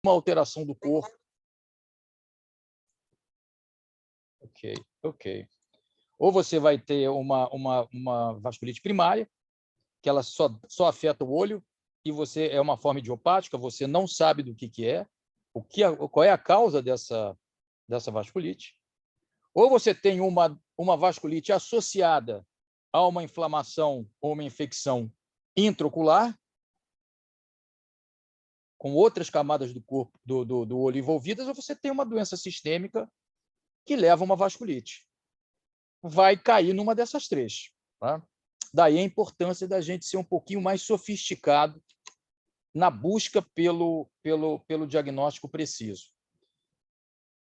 uma alteração do corpo. Ok. Ou você vai ter uma vasculite primária, que ela só afeta o olho, e você é uma forma idiopática, você não sabe do que é, qual é a causa dessa vasculite. Ou você tem uma vasculite associada a uma inflamação ou uma infecção intraocular, com outras camadas do corpo, do olho envolvidas, ou você tem uma doença sistêmica que leva a uma vasculite. Vai cair numa dessas três. Tá? Daí a importância da gente ser um pouquinho mais sofisticado na busca pelo diagnóstico preciso.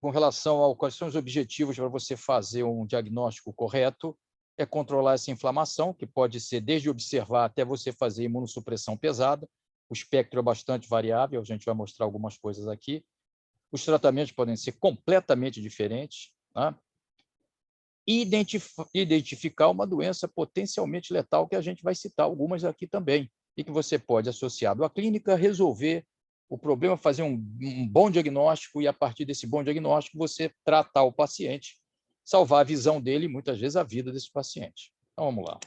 Com relação ao quais são os objetivos para você fazer um diagnóstico correto, é controlar essa inflamação, que pode ser desde observar até você fazer imunossupressão pesada. O espectro é bastante variável, a gente vai mostrar algumas coisas aqui. Os tratamentos podem ser completamente diferentes. Tá? E identificar uma doença potencialmente letal, que a gente vai citar algumas aqui também, e que você pode, associado à clínica, resolver o problema, fazer um bom diagnóstico, e, a partir desse bom diagnóstico, você tratar o paciente, salvar a visão dele e, muitas vezes, a vida desse paciente. Então, vamos lá.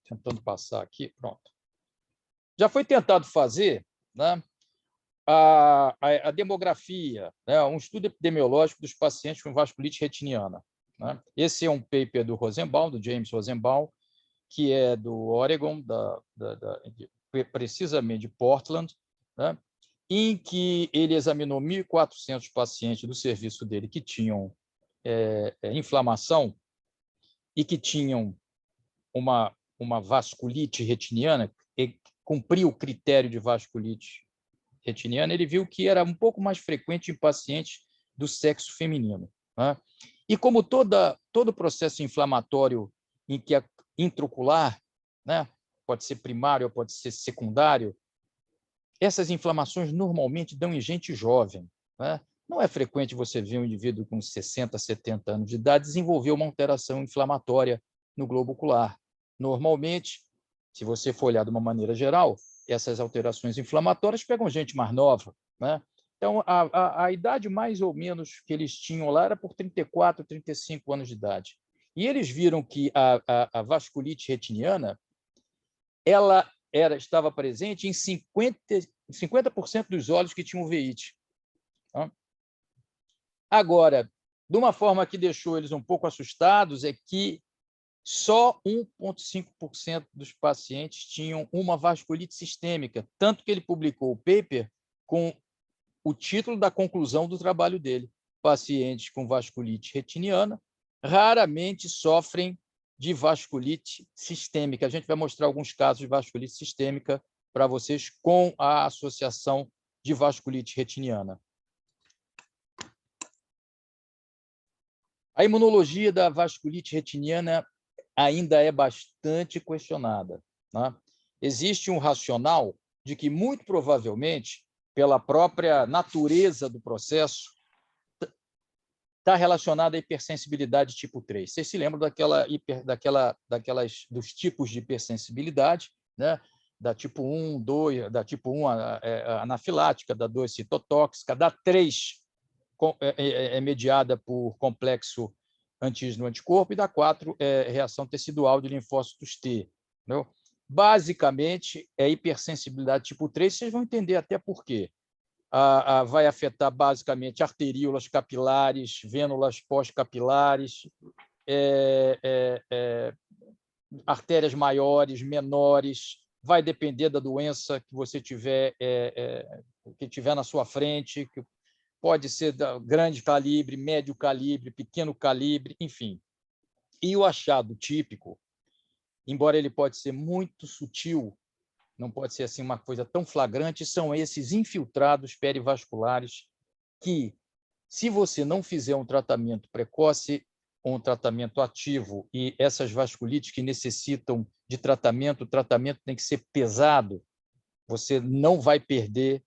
Tentando passar aqui, pronto. Já foi tentado fazer, né, a demografia, né, um estudo epidemiológico dos pacientes com vasculite retiniana. Né? Esse é um paper do Rosenbaum, do James Rosenbaum, que é do Oregon, precisamente de Portland, né? Em que ele examinou 1.400 pacientes do serviço dele que tinham inflamação e que tinham uma vasculite retiniana, e cumpriu o critério de vasculite retiniana. Ele viu que era um pouco mais frequente em pacientes do sexo feminino. Né? E como todo processo inflamatório em que é intraocular, né, pode ser primário ou pode ser secundário, essas inflamações normalmente dão em gente jovem. Né? Não é frequente você ver um indivíduo com 60, 70 anos de idade desenvolver uma alteração inflamatória no globo ocular. Normalmente, se você for olhar de uma maneira geral, essas alterações inflamatórias pegam gente mais nova. Né? Então, a idade mais ou menos que eles tinham lá era por 34, 35 anos de idade. E eles viram que a vasculite retiniana ela estava presente em 50% dos olhos que tinham uveites. Tá? Agora, de uma forma que deixou eles um pouco assustados, é que só 1,5% dos pacientes tinham uma vasculite sistêmica, tanto que ele publicou o paper com o título da conclusão do trabalho dele. Pacientes com vasculite retiniana raramente sofrem de vasculite sistêmica. A gente vai mostrar alguns casos de vasculite sistêmica para vocês com a associação de vasculite retiniana. A imunologia da vasculite retiniana ainda é bastante questionada. Né? Existe um racional de que, muito provavelmente, pela própria natureza do processo, está relacionada à hipersensibilidade tipo 3. Vocês se lembram dos tipos de hipersensibilidade, né? Da tipo 1, 2, da tipo 1 anafilática, da 2 citotóxica, da 3 é mediada por complexo antígeno-anticorpo, e da 4 é reação tecidual de linfócitos T. Entendeu? Basicamente, é hipersensibilidade tipo 3, vocês vão entender até por quê. Vai afetar basicamente arteríolas capilares, vênulas pós-capilares, artérias maiores, menores, vai depender da doença que você tiver, que tiver na sua frente, que pode ser de grande calibre, médio calibre, pequeno calibre, enfim. E o achado típico, embora ele pode ser muito sutil, não pode ser assim uma coisa tão flagrante, são esses infiltrados perivasculares que, se você não fizer um tratamento precoce ou um tratamento ativo, e essas vasculites que necessitam de tratamento, o tratamento tem que ser pesado, você não vai perder,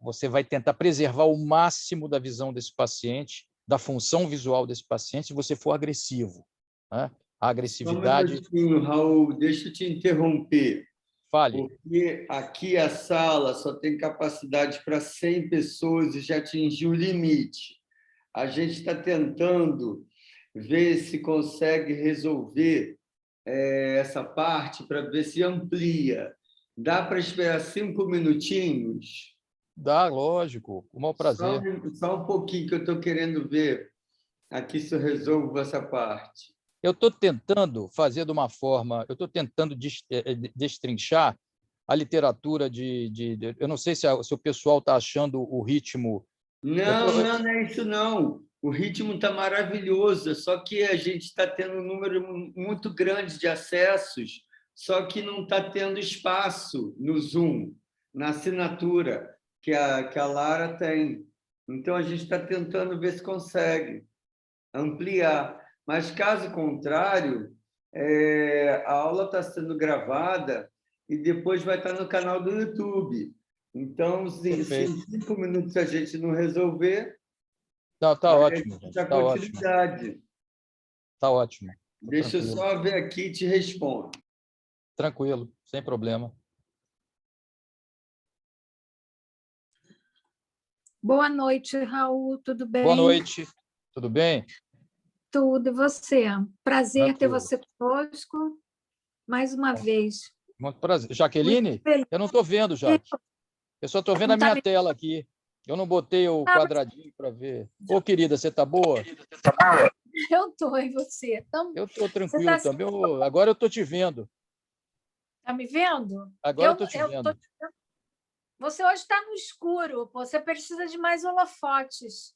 você vai tentar preservar o máximo da visão desse paciente, da função visual desse paciente, se você for agressivo. Né? A Só um agressividade... minutinho, Raul, deixa eu te interromper. Fale. Porque aqui a sala só tem capacidade para 100 pessoas e já atingiu o limite. A gente está tentando ver se consegue resolver essa parte para ver se amplia. Dá para esperar 5 minutinhos? Dá, lógico, com o maior prazer. Só um pouquinho que eu estou querendo ver aqui se eu resolvo essa parte. Eu estou tentando fazer de uma forma, eu estou tentando destrinchar a literatura eu não sei se o pessoal está achando o ritmo... Não é isso, não. O ritmo está maravilhoso, só que a gente está tendo um número muito grande de acessos, só que não está tendo espaço no Zoom, na assinatura que a Lara tem. Então, a gente está tentando ver se consegue ampliar. Mas, caso contrário, a aula está sendo gravada e depois vai estar no canal do YouTube. Então, se em 5 minutos a gente não resolver, não, está ótimo, gente. dá continuidade. Está ótimo. Deixa eu só ver aqui e te respondo. Tranquilo, sem problema. Boa noite, Raul, tudo bem? Boa noite, tudo bem? Tudo, e você? Prazer ter Tranquilo. você conosco, mais uma vez. Muito prazer. Jaqueline? Eu não estou vendo, Jaque. Eu só estou vendo a minha tela aqui. Eu não botei o quadradinho para ver. Ô, querida, você está boa? Eu estou, e você? Eu estou tranquilo também. Agora eu estou te vendo. Está me vendo? Agora eu estou te vendo. Você hoje está no escuro, você precisa de mais holofotes.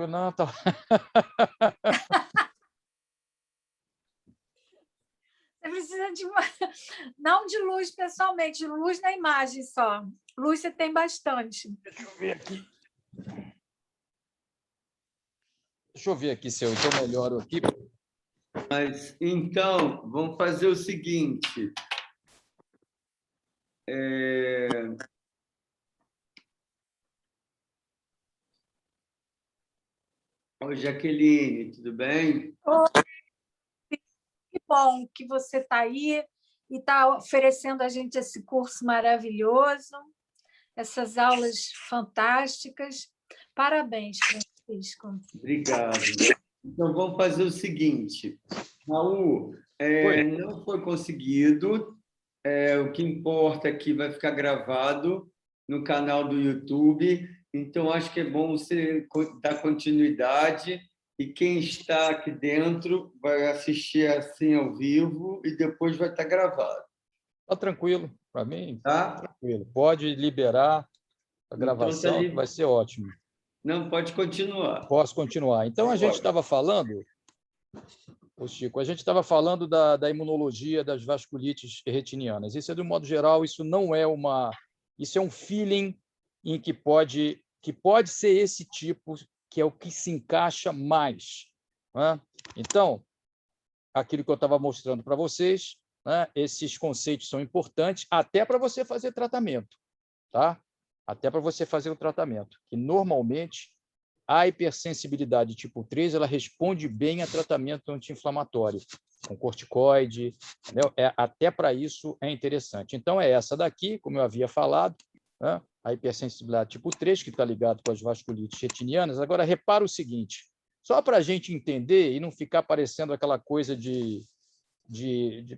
Não, tá. Você precisa de não de luz pessoalmente, luz na imagem só. Luz você tem bastante. Deixa eu ver aqui. Deixa eu ver aqui se eu estou melhor aqui. Mas, então, vamos fazer o seguinte. Oi, Jaqueline, tudo bem? Oi. Que bom que você está aí e está oferecendo a gente esse curso maravilhoso, essas aulas fantásticas. Parabéns, Francisco. Obrigado. Então, vamos fazer o seguinte. Raul, não foi conseguido. O que importa é que vai ficar gravado no canal do YouTube. Então, acho que é bom você dar continuidade e quem está aqui dentro vai assistir assim ao vivo e depois vai estar gravado. Está tranquilo, para mim, tá? Tranquilo. Pode liberar a gravação, então, vai ser ótimo. Não, pode continuar. Posso continuar. Então, a gente estava falando, Chico, a gente estava falando da imunologia das vasculites retinianas. Isso é, de um modo geral, isso não é uma... Isso é um feeling em que pode ser esse tipo, que é o que se encaixa mais. Né? Então, aquilo que eu estava mostrando para vocês, né? Esses conceitos são importantes até para você fazer tratamento. Tá? Até para você fazer o tratamento. Que, normalmente, a hipersensibilidade tipo 3 ela responde bem a tratamento anti-inflamatório, com corticoide, entendeu? Até para isso é interessante. Então, é essa daqui, como eu havia falado, né? A hipersensibilidade tipo 3, que está ligado com as vasculites retinianas. Agora, repara o seguinte, só para a gente entender e não ficar parecendo aquela coisa de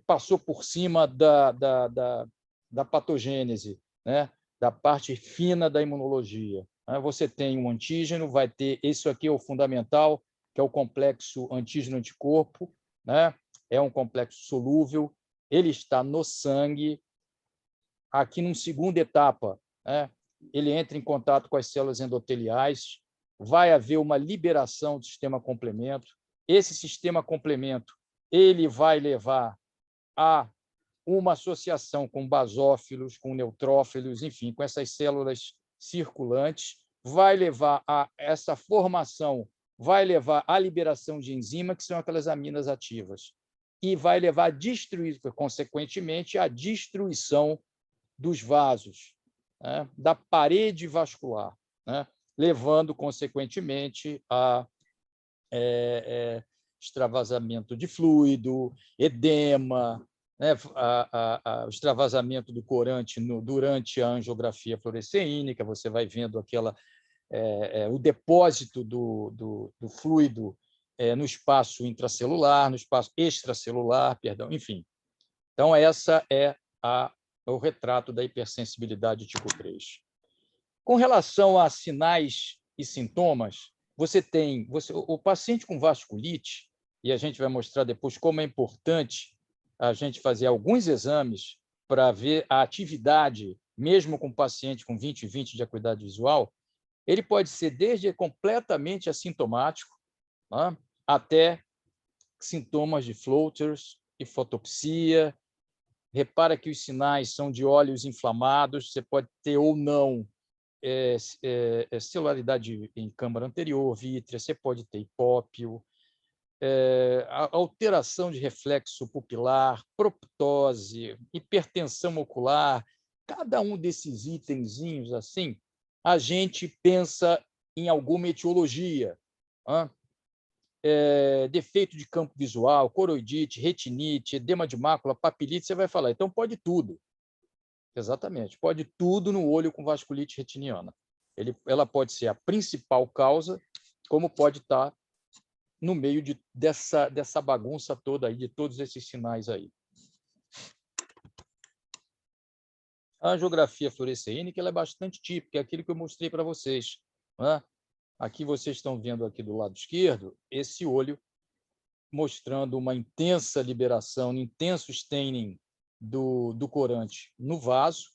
passou por cima da patogênese, né? Da parte fina da imunologia. Você tem um antígeno, vai ter... Isso aqui é o fundamental, que é o complexo antígeno-anticorpo, né? É um complexo solúvel, ele está no sangue. Aqui, numa segunda etapa, né? Ele entra em contato com as células endoteliais, vai haver uma liberação do sistema complemento. Esse sistema complemento ele vai levar a uma associação com basófilos, com neutrófilos, enfim, com essas células circulantes, vai levar a essa formação, vai levar à liberação de enzima, que são aquelas aminas ativas, e vai levar a destruir, consequentemente, a destruição dos vasos, né, da parede vascular, né, levando, consequentemente, a extravasamento de fluido, edema, né? O extravasamento do corante durante a angiografia fluoresceínica, você vai vendo o depósito do fluido no espaço intracelular, no espaço extracelular, perdão, enfim. Então, essa é o retrato da hipersensibilidade tipo 3. Com relação a sinais e sintomas, o paciente com vasculite, e a gente vai mostrar depois como é importante a gente fazer alguns exames para ver a atividade, mesmo com paciente com 20/20 de acuidade visual, ele pode ser desde completamente assintomático, tá, até sintomas de floaters e fotopsia. Repara que os sinais são de olhos inflamados, você pode ter ou não celularidade em câmara anterior, vítrea, você pode ter hipópio, alteração de reflexo pupilar, proptose, hipertensão ocular. Cada um desses itenzinhos assim, a gente pensa em alguma etiologia. Defeito de campo visual, coroidite, retinite, edema de mácula, papilite, você vai falar, então pode tudo. Exatamente, pode tudo no olho com vasculite retiniana. Ela pode ser a principal causa, como pode estar no meio dessa bagunça toda aí, de todos esses sinais aí. A angiografia fluoresceínica ela é bastante típica, é aquilo que eu mostrei para vocês. Né? Aqui vocês estão vendo aqui do lado esquerdo esse olho mostrando uma intensa liberação, um intenso staining do corante no vaso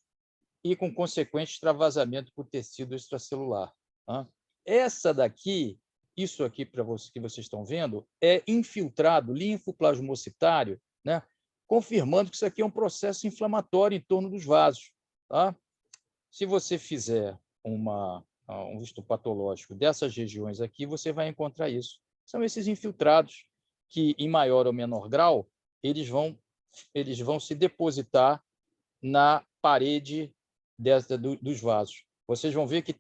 e com consequente extravasamento por tecido extracelular. Tá? Essa daqui, isso aqui para vocês que vocês estão vendo, é infiltrado linfoplasmocitário, né? Confirmando que isso aqui é um processo inflamatório em torno dos vasos. Tá? Se você fizer um histopatológico dessas regiões aqui, você vai encontrar isso. São esses infiltrados que, em maior ou menor grau, eles vão se depositar na parede dos vasos. Vocês vão ver que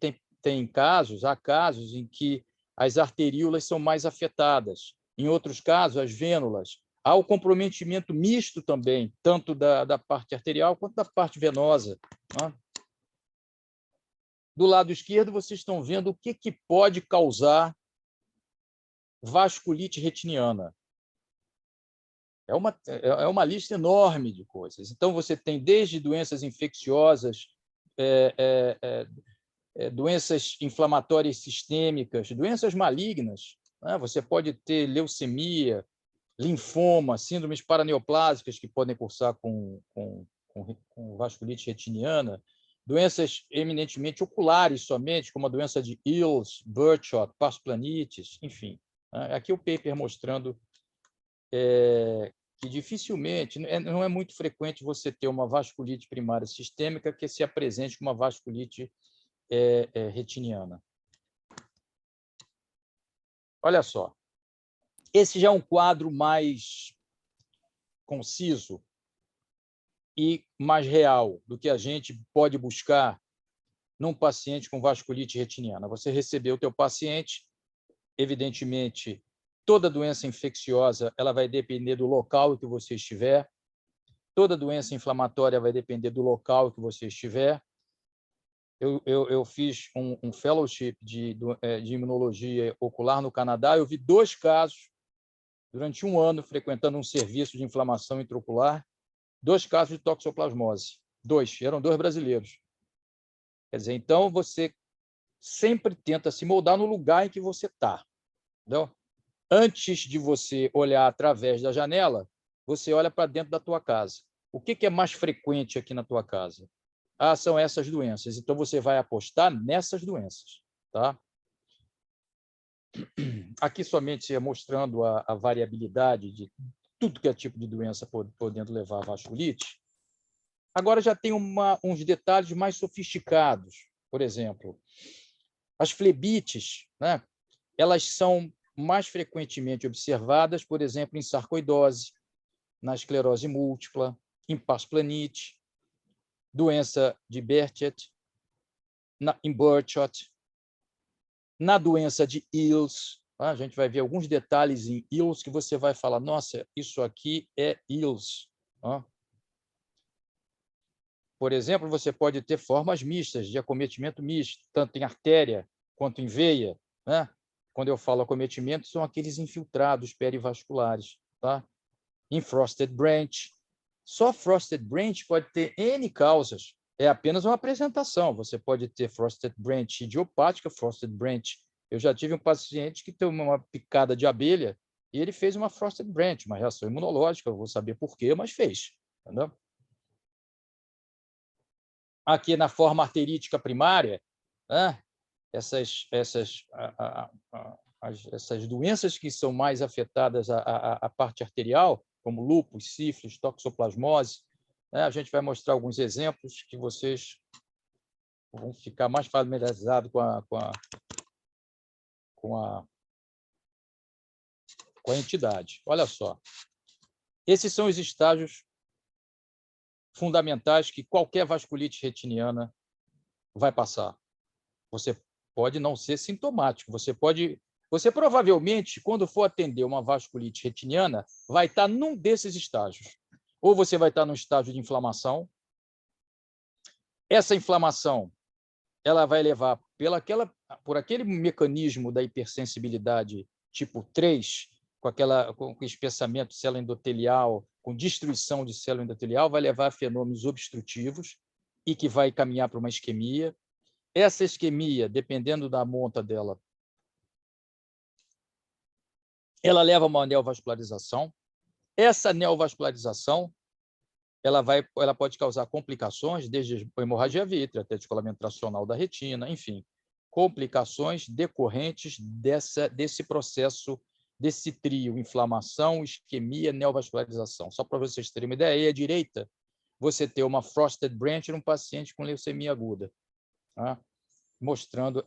há casos em que as arteríolas são mais afetadas. Em outros casos, as vênulas. Há o comprometimento misto também, tanto da parte arterial quanto da parte venosa. Né? Do lado esquerdo, vocês estão vendo o que pode causar vasculite retiniana. É uma lista enorme de coisas. Então, você tem desde doenças infecciosas, doenças inflamatórias sistêmicas, doenças malignas. Né? Você pode ter leucemia, linfoma, síndromes paraneoplásicas que podem cursar com vasculite retiniana, doenças eminentemente oculares somente, como a doença de Eales, Burchard, parsplanites, enfim. Aqui o paper mostrando que dificilmente, não é muito frequente você ter uma vasculite primária sistêmica que se apresente com uma vasculite retiniana. Olha só, esse já é um quadro mais conciso e mais real do que a gente pode buscar num paciente com vasculite retiniana. Você recebeu o teu paciente, evidentemente, toda doença infecciosa ela vai depender do local em que você estiver, toda doença inflamatória vai depender do local em que você estiver. Eu fiz um fellowship de imunologia ocular no Canadá, eu vi 2 casos, durante 1 ano, frequentando um serviço de inflamação intraocular, 2 casos de toxoplasmose. 2, eram 2 brasileiros. Quer dizer, então, você sempre tenta se moldar no lugar em que você está. Antes de você olhar através da janela, você olha para dentro da tua casa. O que é mais frequente aqui na tua casa? São essas doenças. Então, você vai apostar nessas doenças. Tá? Aqui somente mostrando a variabilidade de tudo que é tipo de doença podendo levar a vasculite. Agora já tem uns detalhes mais sofisticados. Por exemplo, as flebites, né? Elas são mais frequentemente observadas, por exemplo, em sarcoidose, na esclerose múltipla, em parsplanite, doença de Behçet, em Burchard, na doença de Eales, A gente vai ver alguns detalhes em ILS que você vai falar, nossa, isso aqui é ILS. Por exemplo, você pode ter formas mistas, de acometimento misto, tanto em artéria quanto em veia. Né? Quando eu falo acometimento, são aqueles infiltrados perivasculares. Tá? Em frosted branch. Só frosted branch pode ter N causas. É apenas uma apresentação. Você pode ter frosted branch idiopática, frosted branch. Eu já tive um paciente que teve uma picada de abelha e ele fez uma frosted branch, uma reação imunológica. Eu vou saber por quê, mas fez. Entendeu? Aqui na forma arterítica primária, né? essas doenças que são mais afetadas à parte arterial, como lúpus, sífilis, toxoplasmose, né? A gente vai mostrar alguns exemplos que vocês vão ficar mais familiarizados com a entidade. Olha só. Esses são os estágios fundamentais que qualquer vasculite retiniana vai passar. Você pode não ser sintomático, você provavelmente, quando for atender uma vasculite retiniana, vai estar num desses estágios. Ou você vai estar no estágio de inflamação. Essa inflamação ela vai levar por aquele mecanismo da hipersensibilidade tipo 3, com espessamento de célula endotelial, com destruição de célula endotelial, vai levar a fenômenos obstrutivos e que vai caminhar para uma isquemia. Essa isquemia, dependendo da monta dela, ela leva a uma neovascularização. Essa neovascularização ela pode causar complicações, desde hemorragia vítrea até descolamento tracional da retina, enfim, complicações decorrentes desse processo, desse trio, inflamação, isquemia, neovascularização. Só para vocês terem uma ideia, aí à direita, você tem uma frosted branch num paciente com leucemia aguda. Tá? Mostrando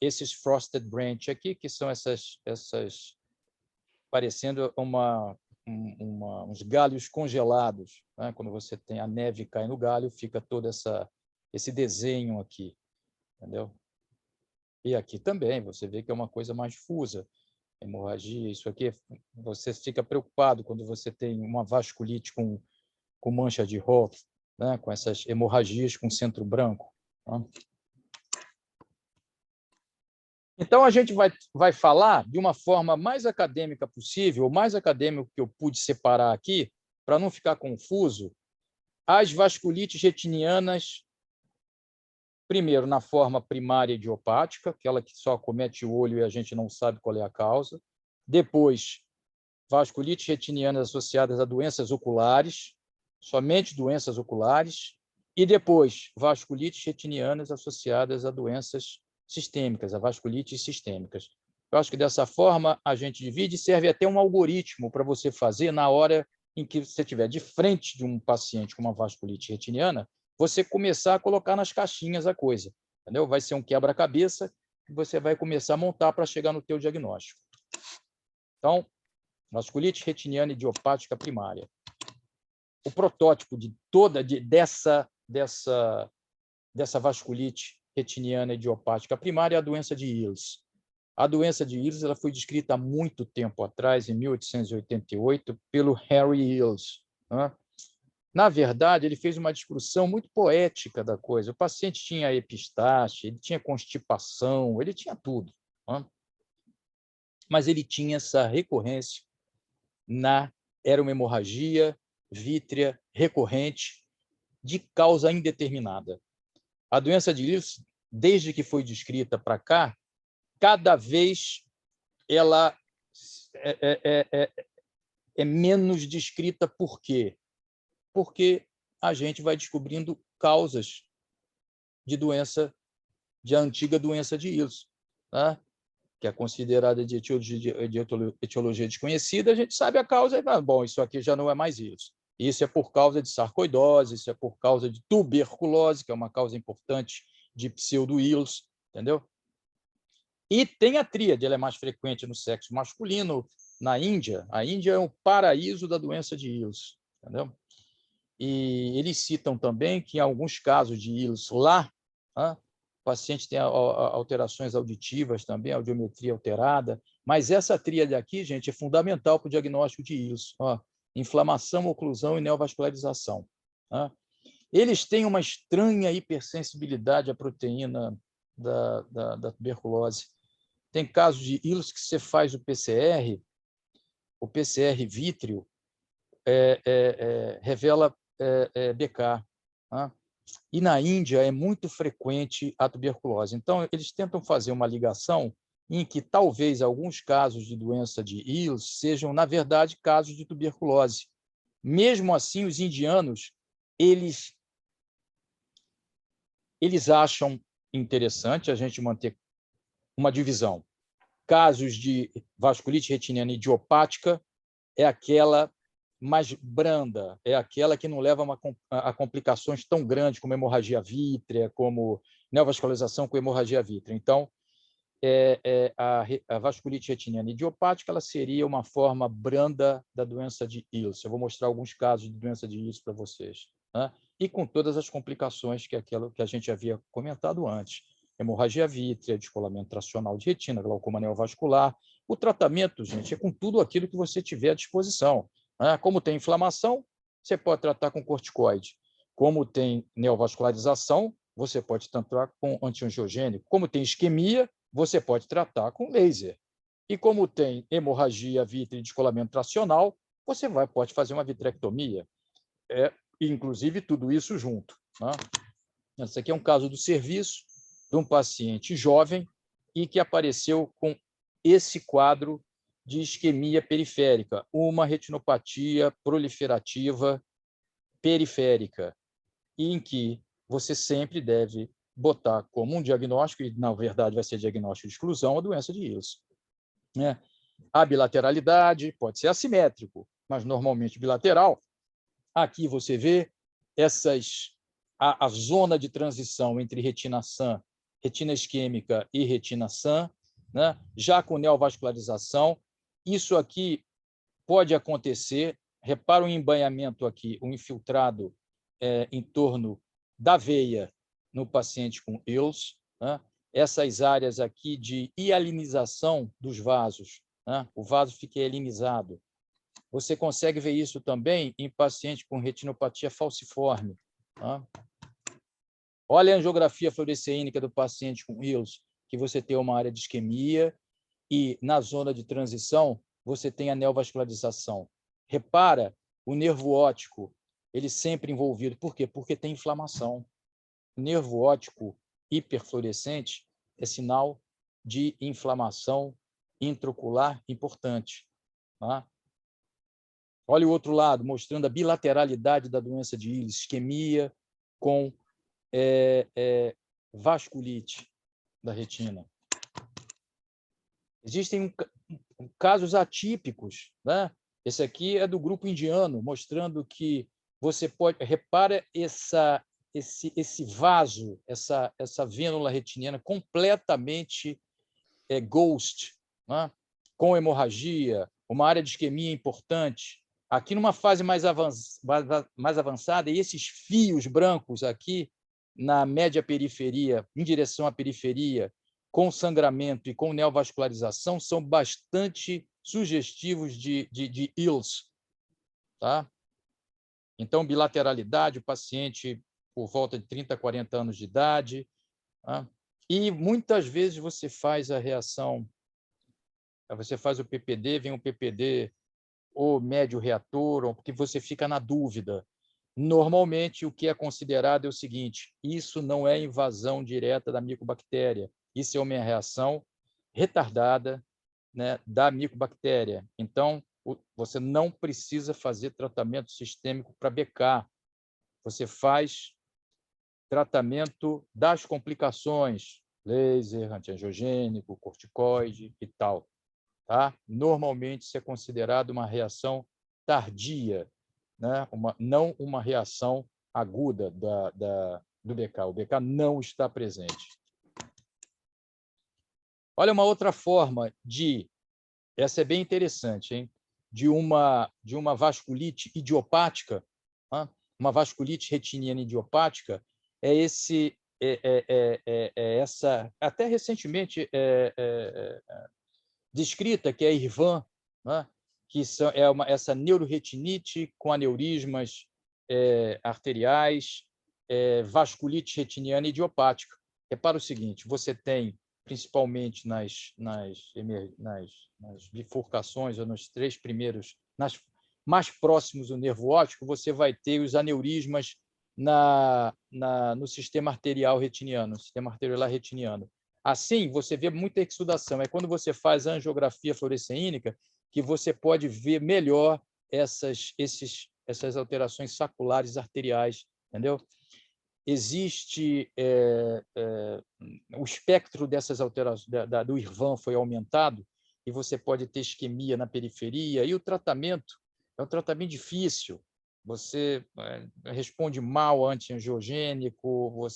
esses frosted branch aqui, que são essas parecendo uns galhos congelados. Né? Quando você tem a neve cai no galho, fica todo esse desenho aqui. Entendeu? E aqui também, você vê que é uma coisa mais difusa. Hemorragia, isso aqui, você fica preocupado quando você tem uma vasculite com mancha de Roth, né? Com essas hemorragias com centro branco. Tá? Então, a gente vai falar de uma forma mais acadêmica possível, o mais acadêmico que eu pude separar aqui, para não ficar confuso, as vasculites retinianas, primeiro, na forma primária idiopática, aquela que só acomete o olho e a gente não sabe qual é a causa. Depois, vasculites retinianas associadas a doenças oculares, somente doenças oculares. E depois, vasculites retinianas associadas a doenças sistêmicas, a vasculites sistêmicas. Eu acho que dessa forma a gente divide e serve até um algoritmo para você fazer na hora em que você estiver de frente de um paciente com uma vasculite retiniana, você começar a colocar nas caixinhas a coisa. Entendeu? Vai ser um quebra-cabeça que você vai começar a montar para chegar no teu diagnóstico. Então, vasculite retiniana idiopática primária. O protótipo dessa vasculite retiniana idiopática primária é a doença de Illes. A doença de Illes ela foi descrita há muito tempo atrás, em 1888, pelo Harry Illes. Né? Na verdade, ele fez uma descrição muito poética da coisa. O paciente tinha epistaxe, ele tinha constipação, ele tinha tudo. Né? Mas ele tinha essa recorrência era uma hemorragia vítrea recorrente de causa indeterminada. A doença de Illes, desde que foi descrita para cá, cada vez ela é menos descrita. Por quê? Porque a gente vai descobrindo causas de antiga doença de Illes, tá? Que é considerada de etiologia desconhecida, a gente sabe a causa e bom, isso aqui já não é mais isso. Isso é por causa de sarcoidose, isso é por causa de tuberculose, que é uma causa importante de pseudo-Illes, entendeu? E tem a tríade, ela é mais frequente no sexo masculino. Na Índia, a Índia é um paraíso da doença de Illes, entendeu? E eles citam também que em alguns casos de Illes lá, o paciente tem alterações auditivas também, audiometria alterada, Mas essa tríade aqui, gente, é fundamental para o diagnóstico de ILS. Ó, inflamação, oclusão e neovascularização. Tá? Eles têm uma estranha hipersensibilidade à proteína da tuberculose. Tem casos de ILS que você faz o PCR vítreo, revela BK. Tá? E na Índia é muito frequente a tuberculose. Então, eles tentam fazer uma ligação em que talvez alguns casos de doença de ILS sejam, na verdade, casos de tuberculose. Mesmo assim, os indianos, eles acham interessante a gente manter uma divisão. Casos de vasculite retiniana idiopática é aquela mais branda, é aquela que não leva a complicações tão grandes como hemorragia vítrea, como neovascularização com hemorragia vítrea. Então, a vasculite retiniana idiopática ela seria uma forma branda da doença de ILS. Eu vou mostrar alguns casos de doença de ILS para vocês. Né? E com todas as complicações que a gente havia comentado antes. Hemorragia vítrea, descolamento tracional de retina, glaucoma neovascular. O tratamento, gente, é com tudo aquilo que você tiver à disposição. Né? Como tem inflamação, você pode tratar com corticoide. Como tem neovascularização, você pode tratar com antiangiogênico. Como tem isquemia, você pode tratar com laser. E como tem hemorragia vítrea e descolamento tracional, você pode fazer uma vitrectomia. Inclusive, tudo isso junto. Né? Esse aqui é um caso do serviço de um paciente jovem e que apareceu com esse quadro de isquemia periférica, uma retinopatia proliferativa periférica, em que você sempre deve botar como um diagnóstico, e na verdade vai ser diagnóstico de exclusão, a doença de ILS. A bilateralidade pode ser assimétrico, mas normalmente bilateral. Aqui você vê a zona de transição entre retina sã, retina isquêmica e retina sã, né? Já com neovascularização. Isso aqui pode acontecer, repara o embanhamento aqui, o infiltrado em torno da veia no paciente com ILS, né? Essas áreas aqui de hialinização dos vasos, né? O vaso fica hialinizado. Você consegue ver isso também em paciente com retinopatia falciforme. Tá? Olha a angiografia fluoresceínica do paciente com ILS, que você tem uma área de isquemia e na zona de transição você tem a neovascularização. Repara o nervo óptico, ele sempre envolvido. Por quê? Porque tem inflamação. O nervo óptico hiperfluorescente é sinal de inflamação intraocular importante. Tá? Olha o outro lado, mostrando a bilateralidade da doença de ILS, isquemia com vasculite da retina. Existem casos atípicos. Né? Esse aqui é do grupo indiano, mostrando que você pode... Repara esse vaso, essa vênula retiniana completamente ghost, né? Com hemorragia, uma área de isquemia importante. Aqui numa fase mais avançada, e esses fios brancos aqui na média periferia, em direção à periferia, com sangramento e com neovascularização, são bastante sugestivos de ILS. Tá? Então, bilateralidade, o paciente por volta de 30 a 40 anos de idade. Tá? E muitas vezes você faz a reação, você faz o PPD, vem um PPD ou médio reator, ou porque você fica na dúvida. Normalmente, o que é considerado é o seguinte: isso não é invasão direta da micobactéria, isso é uma reação retardada, né, da micobactéria. Então, você não precisa fazer tratamento sistêmico para BK. Você faz tratamento das complicações, laser, antiangiogênico, corticoide e tal. Tá? Normalmente, isso é considerado uma reação tardia, né? Não uma reação aguda do BK. O BK não está presente. Olha uma outra forma essa é bem interessante, hein? De uma vasculite idiopática, né? Uma vasculite retiniana idiopática, essa, até recentemente, descrita, que é a IRVAN, né? Que essa neuroretinite com aneurismas arteriais, vasculite retiniana idiopática. Repara o seguinte, você tem, principalmente nas bifurcações, ou nos 3 primeiros, mais próximos do nervo óptico, você vai ter os aneurismas no sistema arterial retiniano, sistema arteriolar retiniano. Assim, você vê muita exudação. É quando você faz a angiografia fluoresceínica que você pode ver melhor essas alterações saculares arteriais, entendeu? Existe o espectro dessas alterações do IRVAN foi aumentado e você pode ter isquemia na periferia, e o tratamento é um tratamento difícil. Você responde mal antiangiogênico,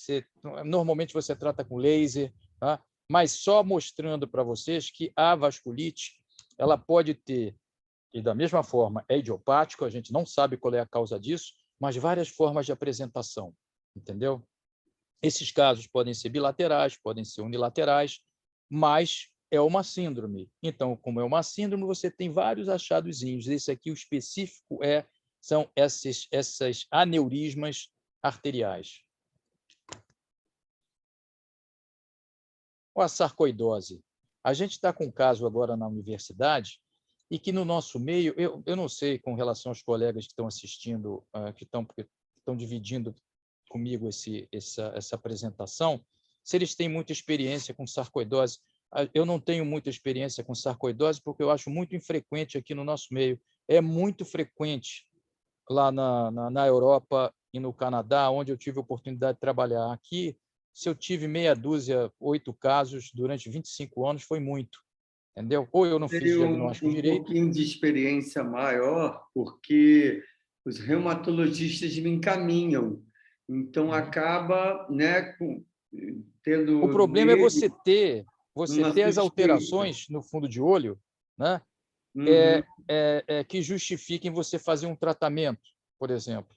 normalmente você trata com laser, tá? Mas só mostrando para vocês que a vasculite ela pode ter, e da mesma forma é idiopático, a gente não sabe qual é a causa disso, mas várias formas de apresentação, entendeu? Esses casos podem ser bilaterais, podem ser unilaterais, mas é uma síndrome. Então, como é uma síndrome, você tem vários achadozinhos. Esse aqui, o específico, são essas aneurismas arteriais. A sarcoidose. A gente está com um caso agora na universidade e que no nosso meio, eu não sei com relação aos colegas que estão assistindo, que estão dividindo comigo essa apresentação, se eles têm muita experiência com sarcoidose. Eu não tenho muita experiência com sarcoidose porque eu acho muito infrequente aqui no nosso meio. É muito frequente lá na Europa e no Canadá, onde eu tive a oportunidade de trabalhar. Aqui, se eu tive meia dúzia, 8 casos durante 25 anos, foi muito, entendeu? Ou eu não fiz diagnóstico direito. Um pouquinho de experiência maior, porque os reumatologistas me encaminham. Então, acaba, né, tendo... O problema é você ter as alterações no fundo de olho, né? Que justifiquem você fazer um tratamento, por exemplo.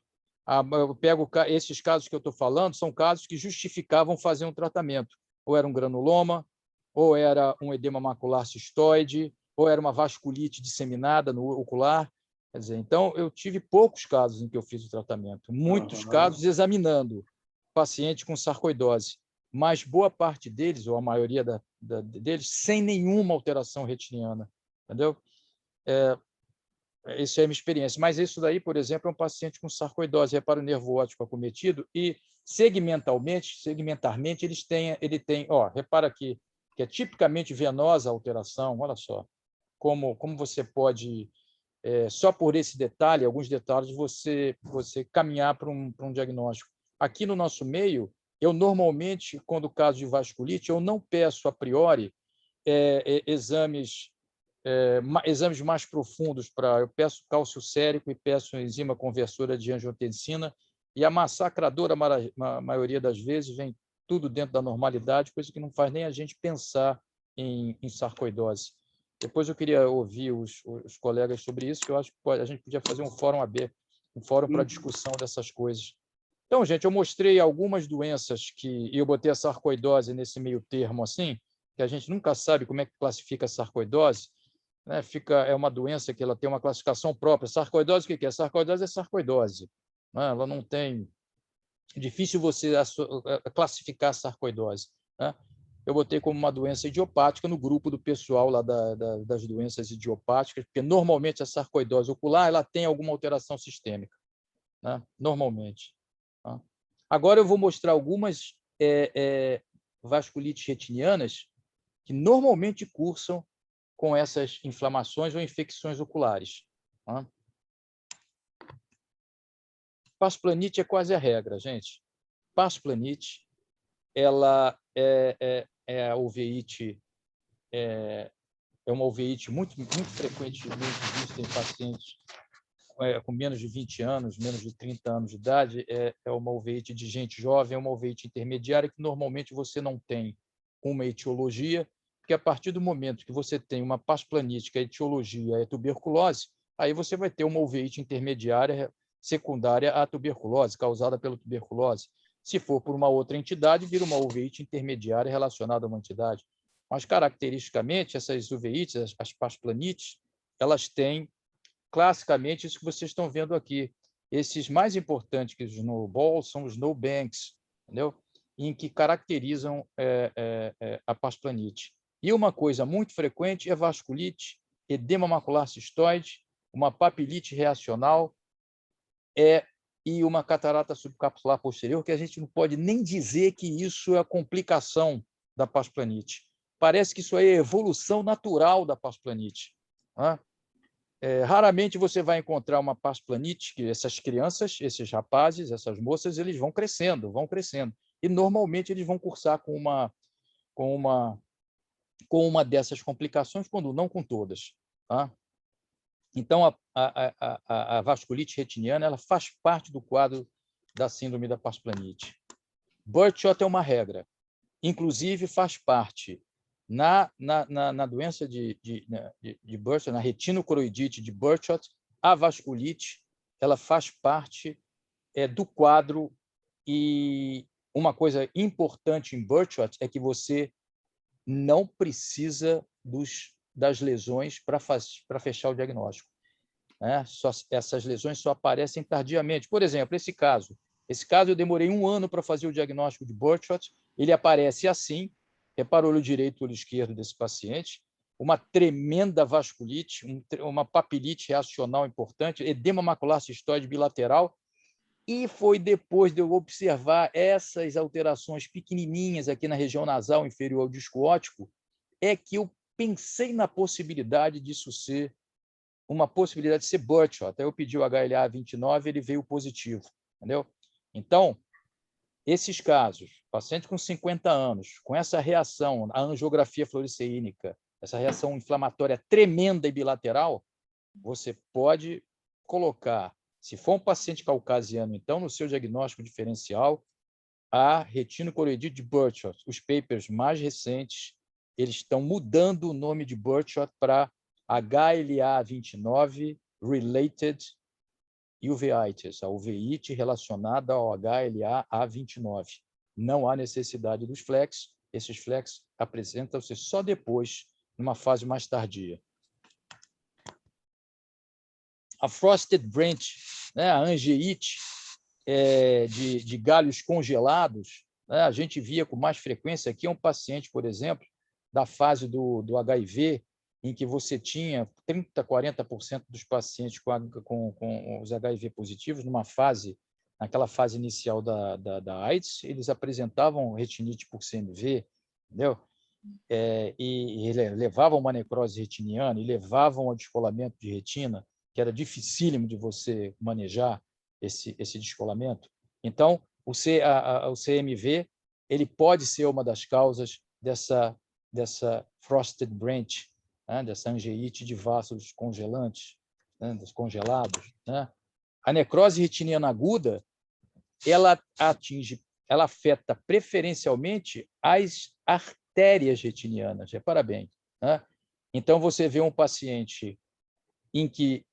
Eu pego esses casos que eu estou falando, são casos que justificavam fazer um tratamento. Ou era um granuloma, ou era um edema macular cistoide, ou era uma vasculite disseminada no ocular. Quer dizer, então, eu tive poucos casos em que eu fiz o tratamento, muitos casos examinando paciente com sarcoidose, mas boa parte deles, ou a maioria deles, sem nenhuma alteração retiniana, entendeu? Isso é a minha experiência. Mas isso daí, por exemplo, é um paciente com sarcoidose, repara o nervo óptico acometido, e segmentarmente, ele tem, repara aqui, que é tipicamente venosa a alteração, olha só, como você pode, só por esse detalhe, alguns detalhes, você caminhar para um diagnóstico. Aqui no nosso meio, eu normalmente, quando o caso de vasculite, eu não peço a priori exames mais profundos, eu peço cálcio sérico e peço enzima conversora de angiotensina, e a massacradora, a maioria das vezes, vem tudo dentro da normalidade, coisa que não faz nem a gente pensar em sarcoidose. Depois eu queria ouvir os colegas sobre isso, que eu acho que a gente podia fazer um fórum aberto, um fórum para discussão dessas coisas. Então, gente, eu mostrei algumas doenças e eu botei a sarcoidose nesse meio termo, assim, que a gente nunca sabe como é que classifica a sarcoidose, né? É uma doença que ela tem uma classificação própria. Sarcoidose, o que é? Sarcoidose é sarcoidose, né? Ela não tem... É difícil você classificar a sarcoidose, né? Eu botei como uma doença idiopática no grupo do pessoal lá das doenças idiopáticas, porque normalmente a sarcoidose ocular ela tem alguma alteração sistêmica, né? Normalmente. Tá? Agora eu vou mostrar algumas vasculites retinianas que normalmente cursam com essas inflamações ou infecções oculares. Tá? Pasplanite é quase a regra, gente. Pasplanite, ela é a uveíte, é uma uveíte muito frequentemente vista em pacientes com menos de 20 anos, menos de 30 anos de idade. É uma uveíte de gente jovem, é uma uveíte intermediária que normalmente você não tem uma etiologia, porque a partir do momento que você tem uma pasplanite, que a etiologia é tuberculose, aí você vai ter uma uveíte intermediária secundária à tuberculose, causada pela tuberculose. Se for por uma outra entidade, vira uma uveíte intermediária relacionada a uma entidade. Mas, caracteristicamente, essas uveites, as pasplanites, elas têm, classicamente, isso que vocês estão vendo aqui. Esses mais importantes que os snowballs são os snowbanks, entendeu? Em que caracterizam a pasplanite. E uma coisa muito frequente é vasculite, edema macular cistoide, uma papilite reacional e uma catarata subcapsular posterior, que a gente não pode nem dizer que isso é a complicação da pasplanite. Parece que isso aí é a evolução natural da pasplanite. Né? Raramente você vai encontrar uma pasplanite, que essas crianças, esses rapazes, essas moças, eles vão crescendo. E, normalmente, eles vão cursar com uma dessas complicações, quando não com todas. Tá? Então, a vasculite retiniana ela faz parte do quadro da síndrome da pasplanite. Birdshot é uma regra. Inclusive, faz parte na doença de Birdshot, na retinocoroidite de Birdshot, a vasculite ela faz parte do quadro. E uma coisa importante em Birdshot é que você não precisa das lesões para fechar o diagnóstico. Né? Essas lesões só aparecem tardiamente. Por exemplo, esse caso eu demorei 1 ano para fazer o diagnóstico de Birdshot. Ele aparece assim, repara o olho direito e o olho esquerdo desse paciente, uma tremenda vasculite, uma papilite reacional importante, edema macular cistoide bilateral, e foi depois de eu observar essas alterações pequenininhas aqui na região nasal inferior ao disco óptico, que eu pensei na possibilidade disso ser uma possibilidade de ser Birdshot. Até eu pedi o HLA-29, ele veio positivo. Entendeu? Então, esses casos, paciente com 50 anos, com essa reação, a angiografia fluoresceínica, essa reação inflamatória tremenda e bilateral, você pode colocar, se for um paciente caucasiano, então, no seu diagnóstico diferencial, a retinocoroidite de Birdshot. Os papers mais recentes, eles estão mudando o nome de Birdshot para HLA-29 Related Uveitis, a uveíte relacionada ao HLA-A29. Não há necessidade dos flex, esses flex apresentam-se só depois, numa fase mais tardia. A frosted branch, né, a angeite de galhos congelados, né, a gente via com mais frequência. Aqui é um paciente, por exemplo, da fase do HIV, em que você tinha 30%, 40% dos pacientes com os HIV positivos, naquela fase inicial da AIDS, eles apresentavam retinite por CMV, entendeu? E levavam uma necrose retiniana, e levavam ao descolamento de retina, que era dificílimo de você manejar esse descolamento. Então, o CMV ele pode ser uma das causas dessa frosted branch, né, dessa angeite de vasos congelantes, né, dos congelados. Né? A necrose retiniana aguda, ela afeta preferencialmente as artérias retinianas. Repara bem. Né? Então, você vê um paciente em que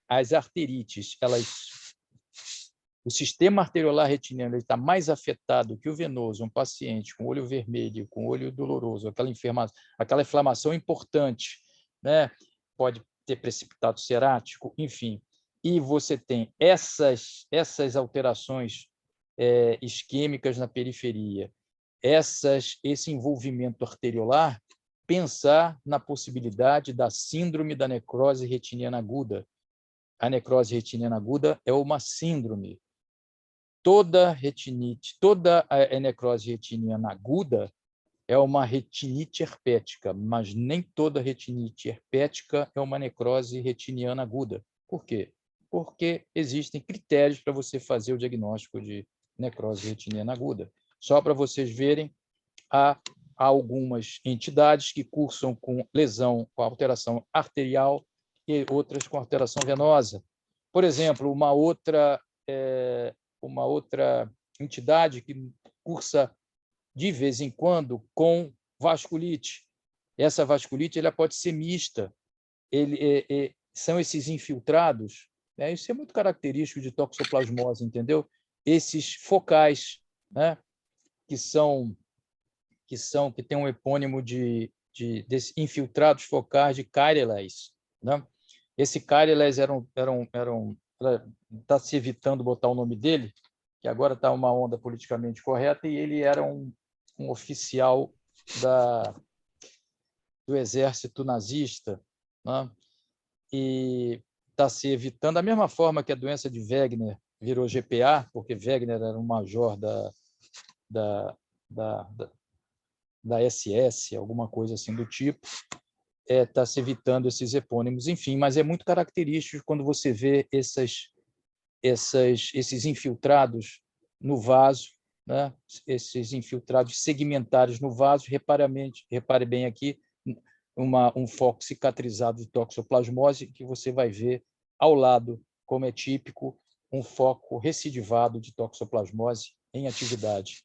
as arterites, o sistema arteriolar retiniano está mais afetado que o venoso, um paciente com olho vermelho, com olho doloroso, aquela inflamação importante, né? Pode ter precipitado cerático, enfim. E você tem essas alterações isquêmicas na periferia, esse envolvimento arteriolar, pensar na possibilidade da síndrome da necrose retiniana aguda. A necrose retiniana aguda é uma síndrome. Toda a necrose retiniana aguda é uma retinite herpética, mas nem toda retinite herpética é uma necrose retiniana aguda. Por quê? Porque existem critérios para você fazer o diagnóstico de necrose retiniana aguda. Só para vocês verem, há algumas entidades que cursam com lesão, com alteração arterial, e outras com alteração venosa. Por exemplo, uma outra entidade que cursa de vez em quando com vasculite. Essa vasculite ela pode ser mista. São esses infiltrados. Né? Isso é muito característico de toxoplasmose, entendeu? Esses focais, né? que têm um epônimo de desses infiltrados focais de Caryelles, né? Esse Caryelles está se evitando botar o nome dele, que agora está uma onda politicamente correta, e ele era um oficial do exército nazista, né? E está se evitando, da mesma forma que a doença de Wegener virou GPA, porque Wegener era um major da SS, alguma coisa assim do tipo, está se evitando esses epônimos, enfim, mas é muito característico quando você vê esses infiltrados no vaso, né? Esses infiltrados segmentares no vaso. Repare bem aqui, um foco cicatrizado de toxoplasmose, que você vai ver ao lado, como é típico, um foco recidivado de toxoplasmose em atividade.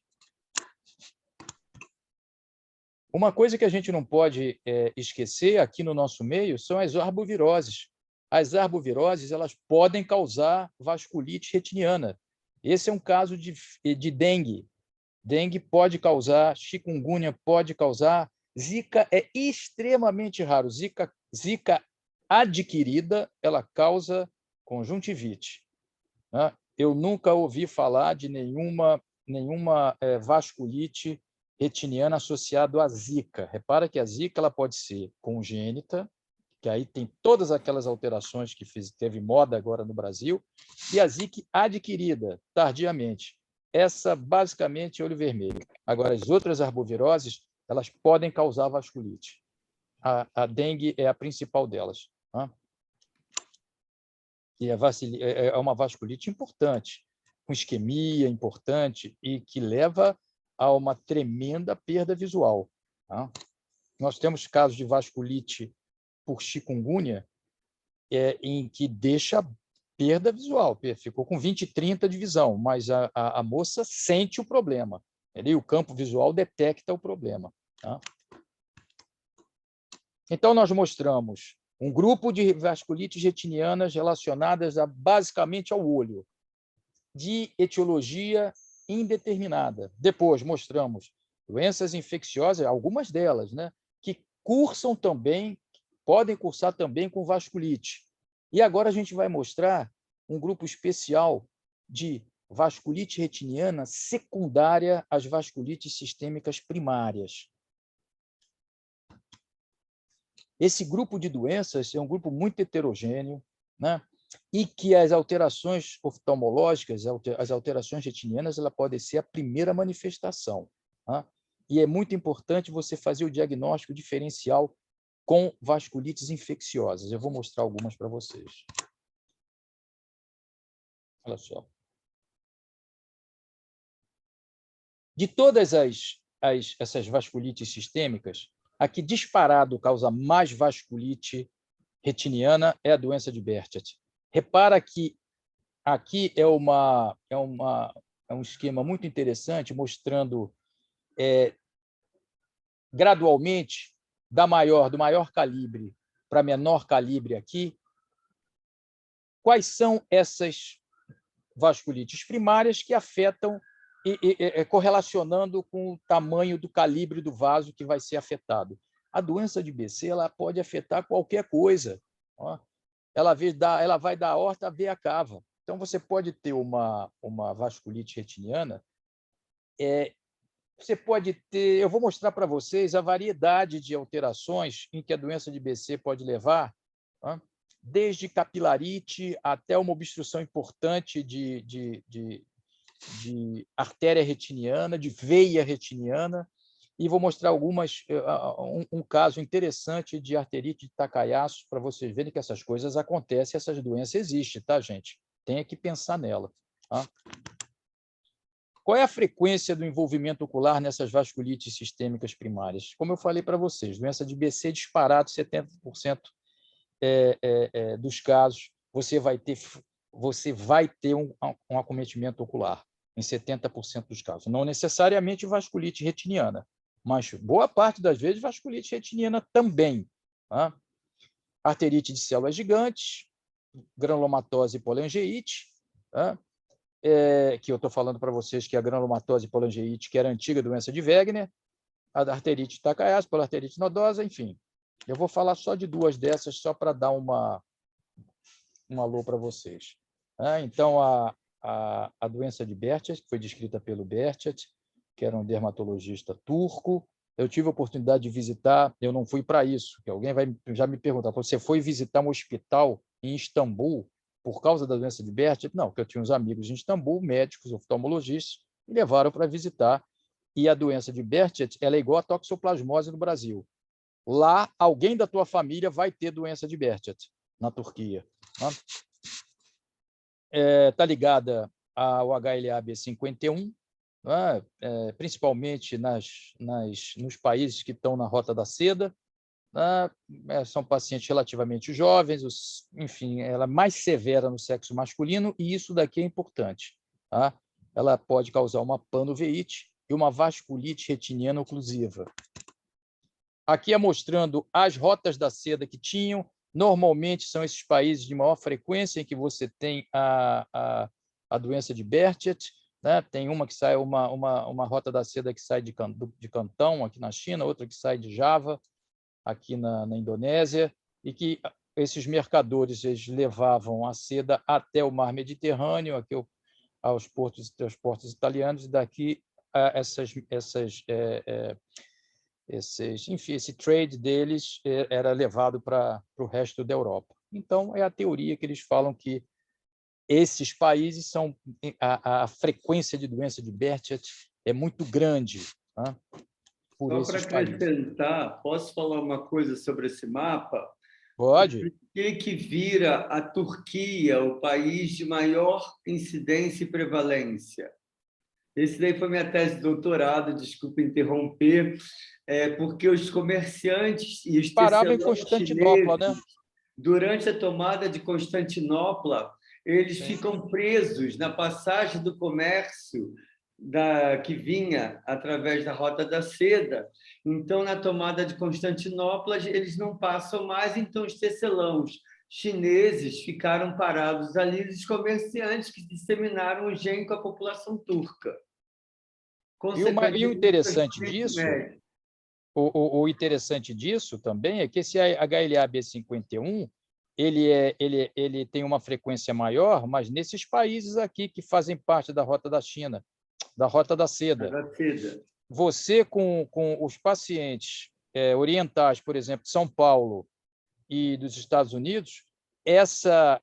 Uma coisa que a gente não pode esquecer aqui no nosso meio são as arboviroses. As arboviroses, elas podem causar vasculite retiniana. Esse é um caso de dengue. Dengue pode causar, chikungunya pode causar, Zika é extremamente raro. Zika adquirida, ela causa conjuntivite, né? Eu nunca ouvi falar de nenhuma vasculite retiniana associada à Zika. Repara que a Zika ela pode ser congênita, que aí tem todas aquelas alterações que teve moda agora no Brasil, e a Zika adquirida tardiamente. Essa, basicamente, é olho vermelho. Agora, as outras arboviroses, elas podem causar vasculite. A dengue é a principal delas, né? E é uma vasculite importante, com isquemia importante e que leva a uma tremenda perda visual, tá? Nós temos casos de vasculite por chikungunya em que deixa perda visual, ficou com 20 e 30 de visão, mas a moça sente o problema, e o campo visual detecta o problema, tá? Então, nós mostramos um grupo de vasculites retinianas relacionadas basicamente ao olho, de etiologia indeterminada. Depois, mostramos doenças infecciosas, algumas delas, né, que cursam também, podem cursar também com vasculite. E agora a gente vai mostrar um grupo especial de vasculite retiniana secundária às vasculites sistêmicas primárias. Esse grupo de doenças é um grupo muito heterogêneo, né? E que as alterações oftalmológicas, as alterações retinianas, ela pode ser a primeira manifestação, tá? E é muito importante você fazer o diagnóstico diferencial com vasculites infecciosas. Eu vou mostrar algumas para vocês. Olha só. De todas essas vasculites sistêmicas, a que disparado causa mais vasculite retiniana é a doença de Behçet. Repara que aqui é um esquema muito interessante, mostrando gradualmente do maior calibre para menor calibre aqui, quais são essas vasculites primárias que afetam, correlacionando com o tamanho do calibre do vaso que vai ser afetado. A doença de BC ela pode afetar qualquer coisa, ó. Ela vai da aorta à veia cava. Então, você pode ter uma vasculite retiniana. Você pode ter... Eu vou mostrar para vocês a variedade de alterações em que a doença de BC pode levar, ó, desde capilarite até uma obstrução importante de artéria retiniana, de veia retiniana, e vou mostrar um caso interessante de arterite de Takayasu, para vocês verem que essas coisas acontecem, essas doenças existem, tá, gente? Tem que pensar nela, tá? Qual é a frequência do envolvimento ocular nessas vasculites sistêmicas primárias? Como eu falei para vocês, doença de BC disparado, 70% dos casos, você vai ter um acometimento ocular, em 70% dos casos. Não necessariamente vasculite retiniana, mas boa parte das vezes vasculite retiniana também, tá? Arterite de células gigantes, granulomatose e polangeite, tá? Que eu estou falando para vocês que a granulomatose e polangeite, que era a antiga doença de Wegener, a da arterite Takayasu, pela arterite nodosa, enfim. Eu vou falar só de duas dessas, só para dar um alô para vocês. Então, a doença de Behçet, que foi descrita pelo Behçet, que era um dermatologista turco. Eu tive a oportunidade de visitar, eu não fui para isso, que alguém vai já me perguntar, você foi visitar um hospital em Istambul por causa da doença de Behçet? Não, porque eu tinha uns amigos em Istambul, médicos, oftalmologistas, me levaram para visitar. E a doença de Behçet, ela é igual a toxoplasmose no Brasil. Lá, alguém da tua família vai ter doença de Behçet, na Turquia. Está ligada ao HLA-B51, principalmente nos países que estão na Rota da Seda. São pacientes relativamente jovens, enfim, ela é mais severa no sexo masculino, e isso daqui é importante. Ela pode causar uma panoveite e uma vasculite retiniana oclusiva. Aqui é mostrando as rotas da seda que tinham. Normalmente são esses países de maior frequência em que você tem a doença de Behçet. Tem uma que sai, uma rota da seda que sai de Cantão, aqui na China, outra que sai de Java, aqui na Indonésia, e que esses mercadores eles levavam a seda até o mar Mediterrâneo, aqui aos portos italianos, e daqui enfim, esse trade deles era levado para o resto da Europa. Então, é a teoria que eles falam que esses países são a frequência de doença de Behçet é muito grande, por Só esses para países. acrescentar, posso falar uma coisa sobre esse mapa? Pode. Por que vira a Turquia o país de maior incidência e prevalência? Esse daí foi minha tese de doutorado, desculpa interromper, porque os comerciantes e os Paravam em tecelãs Constantinopla, chineses, né? durante a tomada de Constantinopla, eles Sim. ficam presos na passagem do comércio que vinha através da Rota da Seda. Então, na tomada de Constantinopla, eles não passam mais, então os tecelãos chineses ficaram parados ali, os comerciantes que disseminaram o gene com a população turca. E o interessante disso, o interessante disso também é que esse HLA-B51 ele tem uma frequência maior, mas nesses países aqui que fazem parte da Rota da China, da Rota da Seda. Você, com os pacientes orientais, por exemplo, de São Paulo e dos Estados Unidos, essa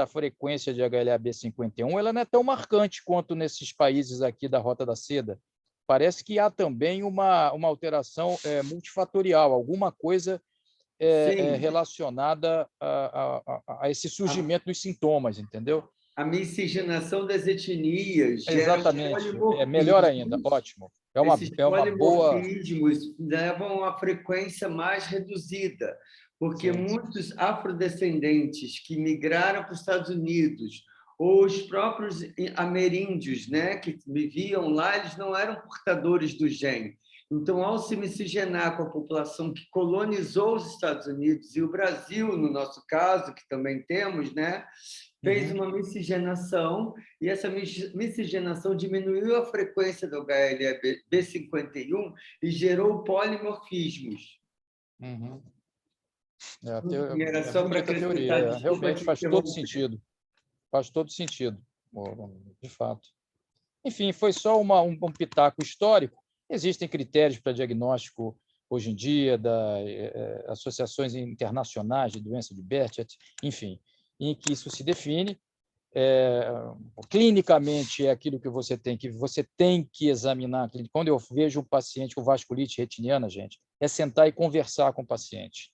frequência de HLA-B51 ela não é tão marcante quanto nesses países aqui da Rota da Seda. Parece que há também uma alteração multifatorial, alguma coisa relacionada a esse surgimento dos sintomas, entendeu? A miscigenação das etnias gera Exatamente. Melhor ainda, ótimo. Esses É uma boa... polimorfismos levam a frequência mais reduzida, porque muitos afrodescendentes que migraram para os Estados Unidos, ou os próprios ameríndios, né, que viviam lá, eles não eram portadores do gene. Então, ao se miscigenar com a população que colonizou os Estados Unidos e o Brasil, no nosso caso, que também temos, né, fez uma miscigenação, e essa miscigenação diminuiu a frequência do HLA-B51 e gerou polimorfismos. Era só para teoria. Realmente faz todo sentido. Faz todo sentido, de fato. Enfim, foi só um pitaco histórico. Existem critérios para diagnóstico hoje em dia, associações internacionais de doença de Behçet, enfim, em que isso se define. Clinicamente, é aquilo que você tem que examinar. Quando eu vejo um paciente com vasculite retiniana, gente, é sentar e conversar com o paciente.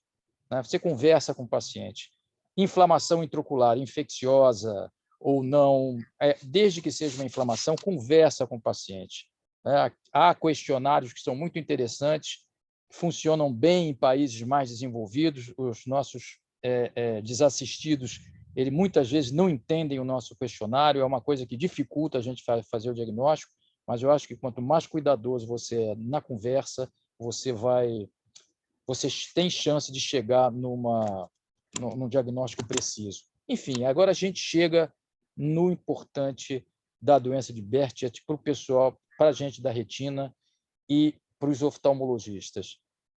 Você conversa com o paciente. Inflamação intraocular, infecciosa ou não, desde que seja uma inflamação, conversa com o paciente. Há questionários que são muito interessantes, funcionam bem em países mais desenvolvidos. Os nossos desassistidos, eles muitas vezes não entendem o nosso questionário, é uma coisa que dificulta a gente fazer o diagnóstico, mas eu acho que quanto mais cuidadoso você é na conversa, você tem chance de chegar num diagnóstico preciso. Enfim, agora a gente chega no importante da doença de Behçet para o pessoal, para a gente da retina, e para os oftalmologistas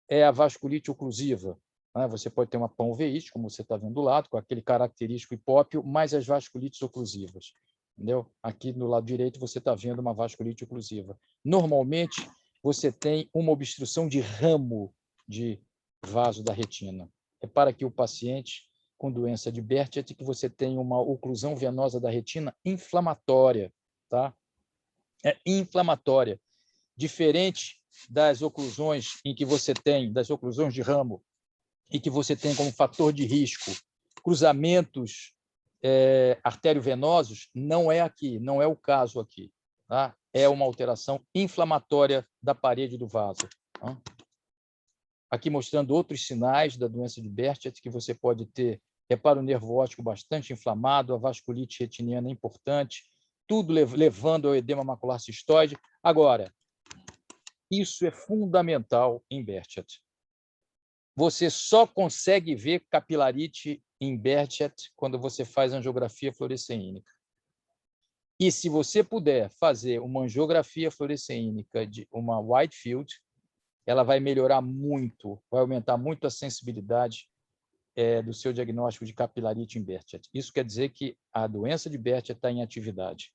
é a vasculite oclusiva. Né? Você pode ter uma panveíte, como você está vendo do lado, com aquele característico hipópio, mais as vasculites oclusivas. Entendeu? Aqui no lado direito você está vendo uma vasculite oclusiva. Normalmente, você tem uma obstrução de ramo de vaso da retina. Repara que o paciente com doença de Behçet que você tem uma oclusão venosa da retina inflamatória, tá? É inflamatória, diferente das oclusões em que você tem, das oclusões de ramo, e que você tem como fator de risco cruzamentos arteriovenosos, não é aqui, não é o caso aqui, tá? É uma alteração inflamatória da parede do vaso. Tá? Aqui mostrando outros sinais da doença de Behçet que você pode ter. Repara o nervo óptico bastante inflamado, a vasculite retiniana é importante, tudo levando ao edema macular cistoide. Agora, isso é fundamental em Behçet. Você só consegue ver capilarite em Behçet quando você faz angiografia fluoresceínica. E se você puder fazer uma angiografia fluoresceínica de uma wide field, ela vai melhorar muito, vai aumentar muito a sensibilidade do seu diagnóstico de capilarite em Behçet. Isso quer dizer que a doença de Behçet está em atividade.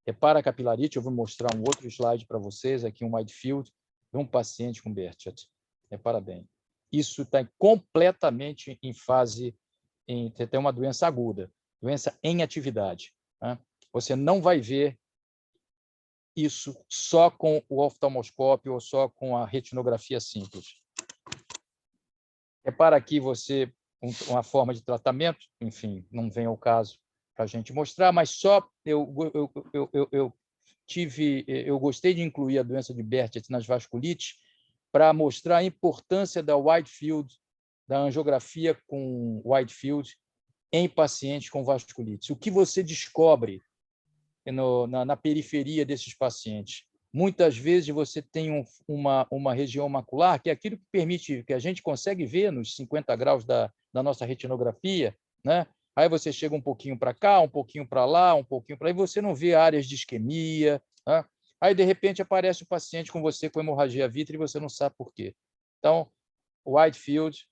Repara a capilarite, eu vou mostrar um outro slide para vocês, aqui um wide field, de um paciente com Behçet. Repara bem. Isso está completamente em fase, tem uma doença aguda, doença em atividade. Né? Você não vai ver isso só com o oftalmoscópio ou só com a retinografia simples. Repara aqui você uma forma de tratamento, enfim, não vem ao caso para a gente mostrar, mas só eu gostei de incluir a doença de Behçet nas vasculites para mostrar a importância da wide field, da angiografia com wide field em pacientes com vasculite. O que você descobre na periferia desses pacientes? Muitas vezes você tem uma região macular, que é aquilo que permite, que a gente consegue ver nos 50 graus da nossa retinografia, né? Aí você chega um pouquinho para cá, um pouquinho para lá, um pouquinho para lá, e você não vê áreas de isquemia, né? Aí, de repente, aparece o paciente com você com hemorragia vítrea e você não sabe por quê. Então, o wide field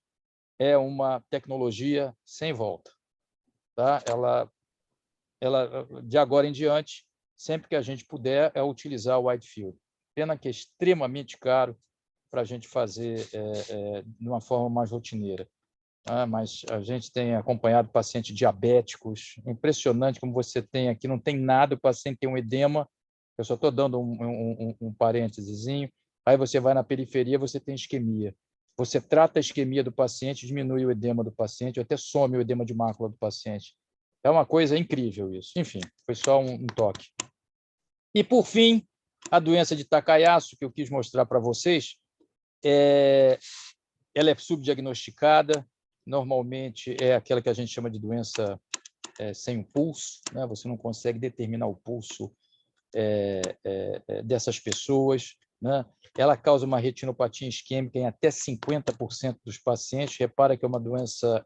é uma tecnologia sem volta. Tá? Ela, de agora em diante, sempre que a gente puder, é utilizar o wide field. Pena que é extremamente caro para a gente fazer de uma forma mais rotineira. Tá? Mas a gente tem acompanhado pacientes diabéticos. Impressionante como você tem aqui, não tem nada, o paciente tem um edema. Eu só estou dando um parêntesezinho. Aí você vai na periferia, você tem isquemia. Você trata a isquemia do paciente, diminui o edema do paciente, ou até some o edema de mácula do paciente. É uma coisa incrível isso. Enfim, foi só um toque. E, por fim, a doença de Takayasu, que eu quis mostrar para vocês, ela é subdiagnosticada, normalmente é aquela que a gente chama de doença sem o pulso, né? Você não consegue determinar o pulso dessas pessoas, né? Ela causa uma retinopatia isquêmica em até 50% dos pacientes. Repara que é uma doença,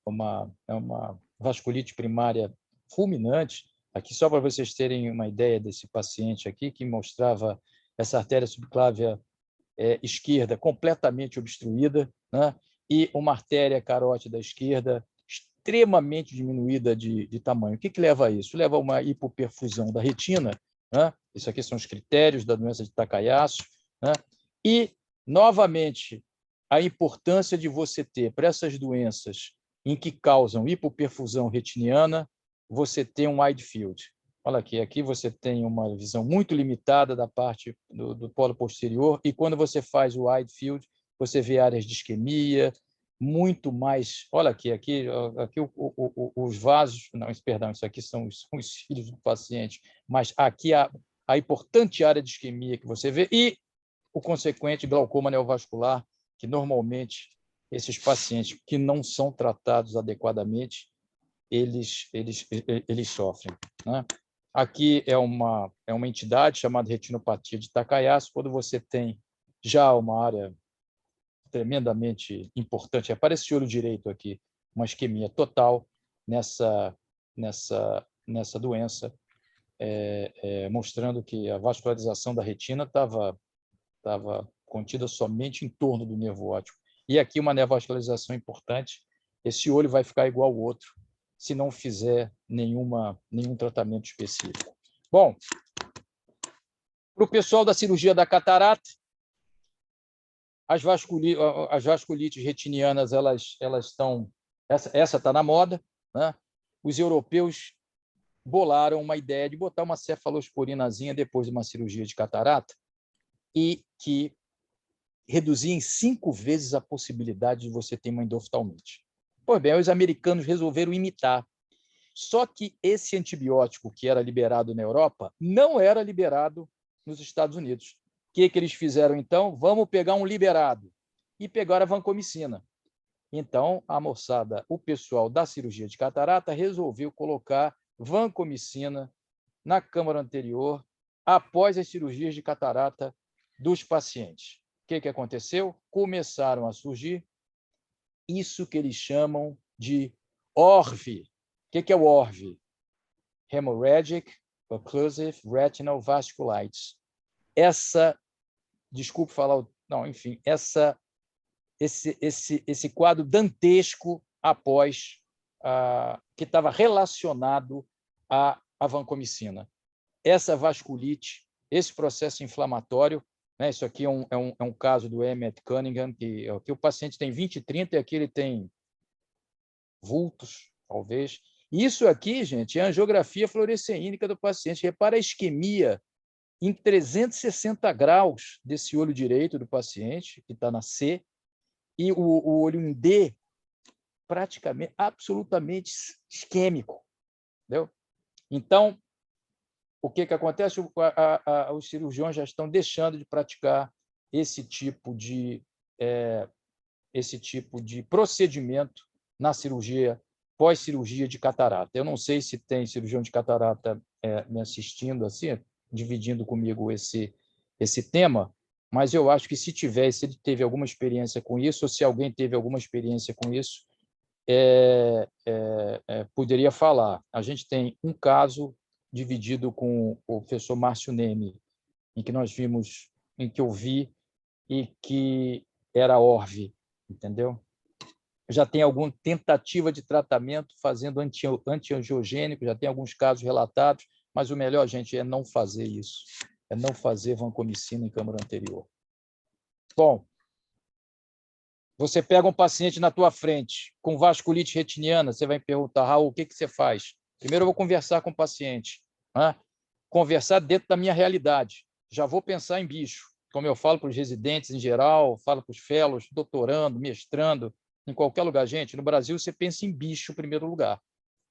uma vasculite primária fulminante. Aqui, só para vocês terem uma ideia desse paciente aqui, que mostrava essa artéria subclávia esquerda completamente obstruída, né? E uma artéria carótida esquerda extremamente diminuída de tamanho. O que leva a isso? Leva a uma hipoperfusão da retina, né? Isso aqui são os critérios da doença de Takayasu, né? E, novamente, a importância de você ter, para essas doenças em que causam hipoperfusão retiniana, você ter um wide field. Olha aqui você tem uma visão muito limitada da parte do polo posterior, e quando você faz o wide field, você vê áreas de isquemia, muito mais. Olha aqui os vasos, não, perdão, isso aqui são os cílios do paciente, mas aqui a importante área de isquemia que você vê e o consequente glaucoma neovascular, que normalmente esses pacientes que não são tratados adequadamente, eles sofrem, né? Aqui é uma entidade chamada retinopatia de Takayasu, quando você tem já uma área tremendamente importante. Aparece esse olho direito aqui, uma isquemia total nessa doença. mostrando que a vascularização da retina estava contida somente em torno do nervo óptico. E aqui uma neovascularização importante, esse olho vai ficar igual ao outro, se não fizer nenhum tratamento específico. Bom, para o pessoal da cirurgia da catarata, as vasculites retinianas, elas estão... Essa está na moda, né? Os europeus bolaram uma ideia de botar uma cefalosporinazinha depois de uma cirurgia de catarata e que reduzia em 5 vezes a possibilidade de você ter uma endoftalmite. Pois bem, os americanos resolveram imitar. Só que esse antibiótico que era liberado na Europa não era liberado nos Estados Unidos. O que eles fizeram, então? Vamos pegar um liberado. E pegaram a vancomicina. Então, a moçada, o pessoal da cirurgia de catarata resolveu colocar vancomicina na câmara anterior após as cirurgias de catarata dos pacientes. O que aconteceu? Começaram a surgir isso que eles chamam de ORV. O que é o ORV? Hemorrhagic Occlusive Retinal Vasculitis. Desculpe falar, não, enfim, esse quadro dantesco após que estava relacionado à vancomicina. Essa vasculite, esse processo inflamatório, né, isso aqui é um caso do Emmett Cunningham, que o paciente tem 20 e 30 e aqui ele tem vultos, talvez. Isso aqui, gente, é a angiografia fluoresceínica do paciente. Repara a isquemia em 360 graus desse olho direito do paciente, que está na C, e o olho em D, praticamente, absolutamente isquêmico. Entendeu? Então, o que acontece? Os cirurgiões já estão deixando de praticar esse tipo de procedimento na cirurgia, pós-cirurgia de catarata. Eu não sei se tem cirurgião de catarata me assistindo, assim, dividindo comigo esse tema, mas eu acho que se ele teve alguma experiência com isso, ou se alguém teve alguma experiência com isso, poderia falar. A gente tem um caso dividido com o professor Márcio Neme, em que eu vi e que era ORV, entendeu? Já tem alguma tentativa de tratamento fazendo antiangiogênico, já tem alguns casos relatados, mas o melhor, gente, é não fazer isso, é não fazer vancomicina em câmara anterior. Bom, você pega um paciente na tua frente com vasculite retiniana, você vai me perguntar, Raul, o que você faz? Primeiro eu vou conversar com o paciente, né? Conversar dentro da minha realidade. Já vou pensar em bicho, como eu falo para os residentes em geral, falo para os fellows, doutorando, mestrando, em qualquer lugar. Gente, no Brasil você pensa em bicho em primeiro lugar.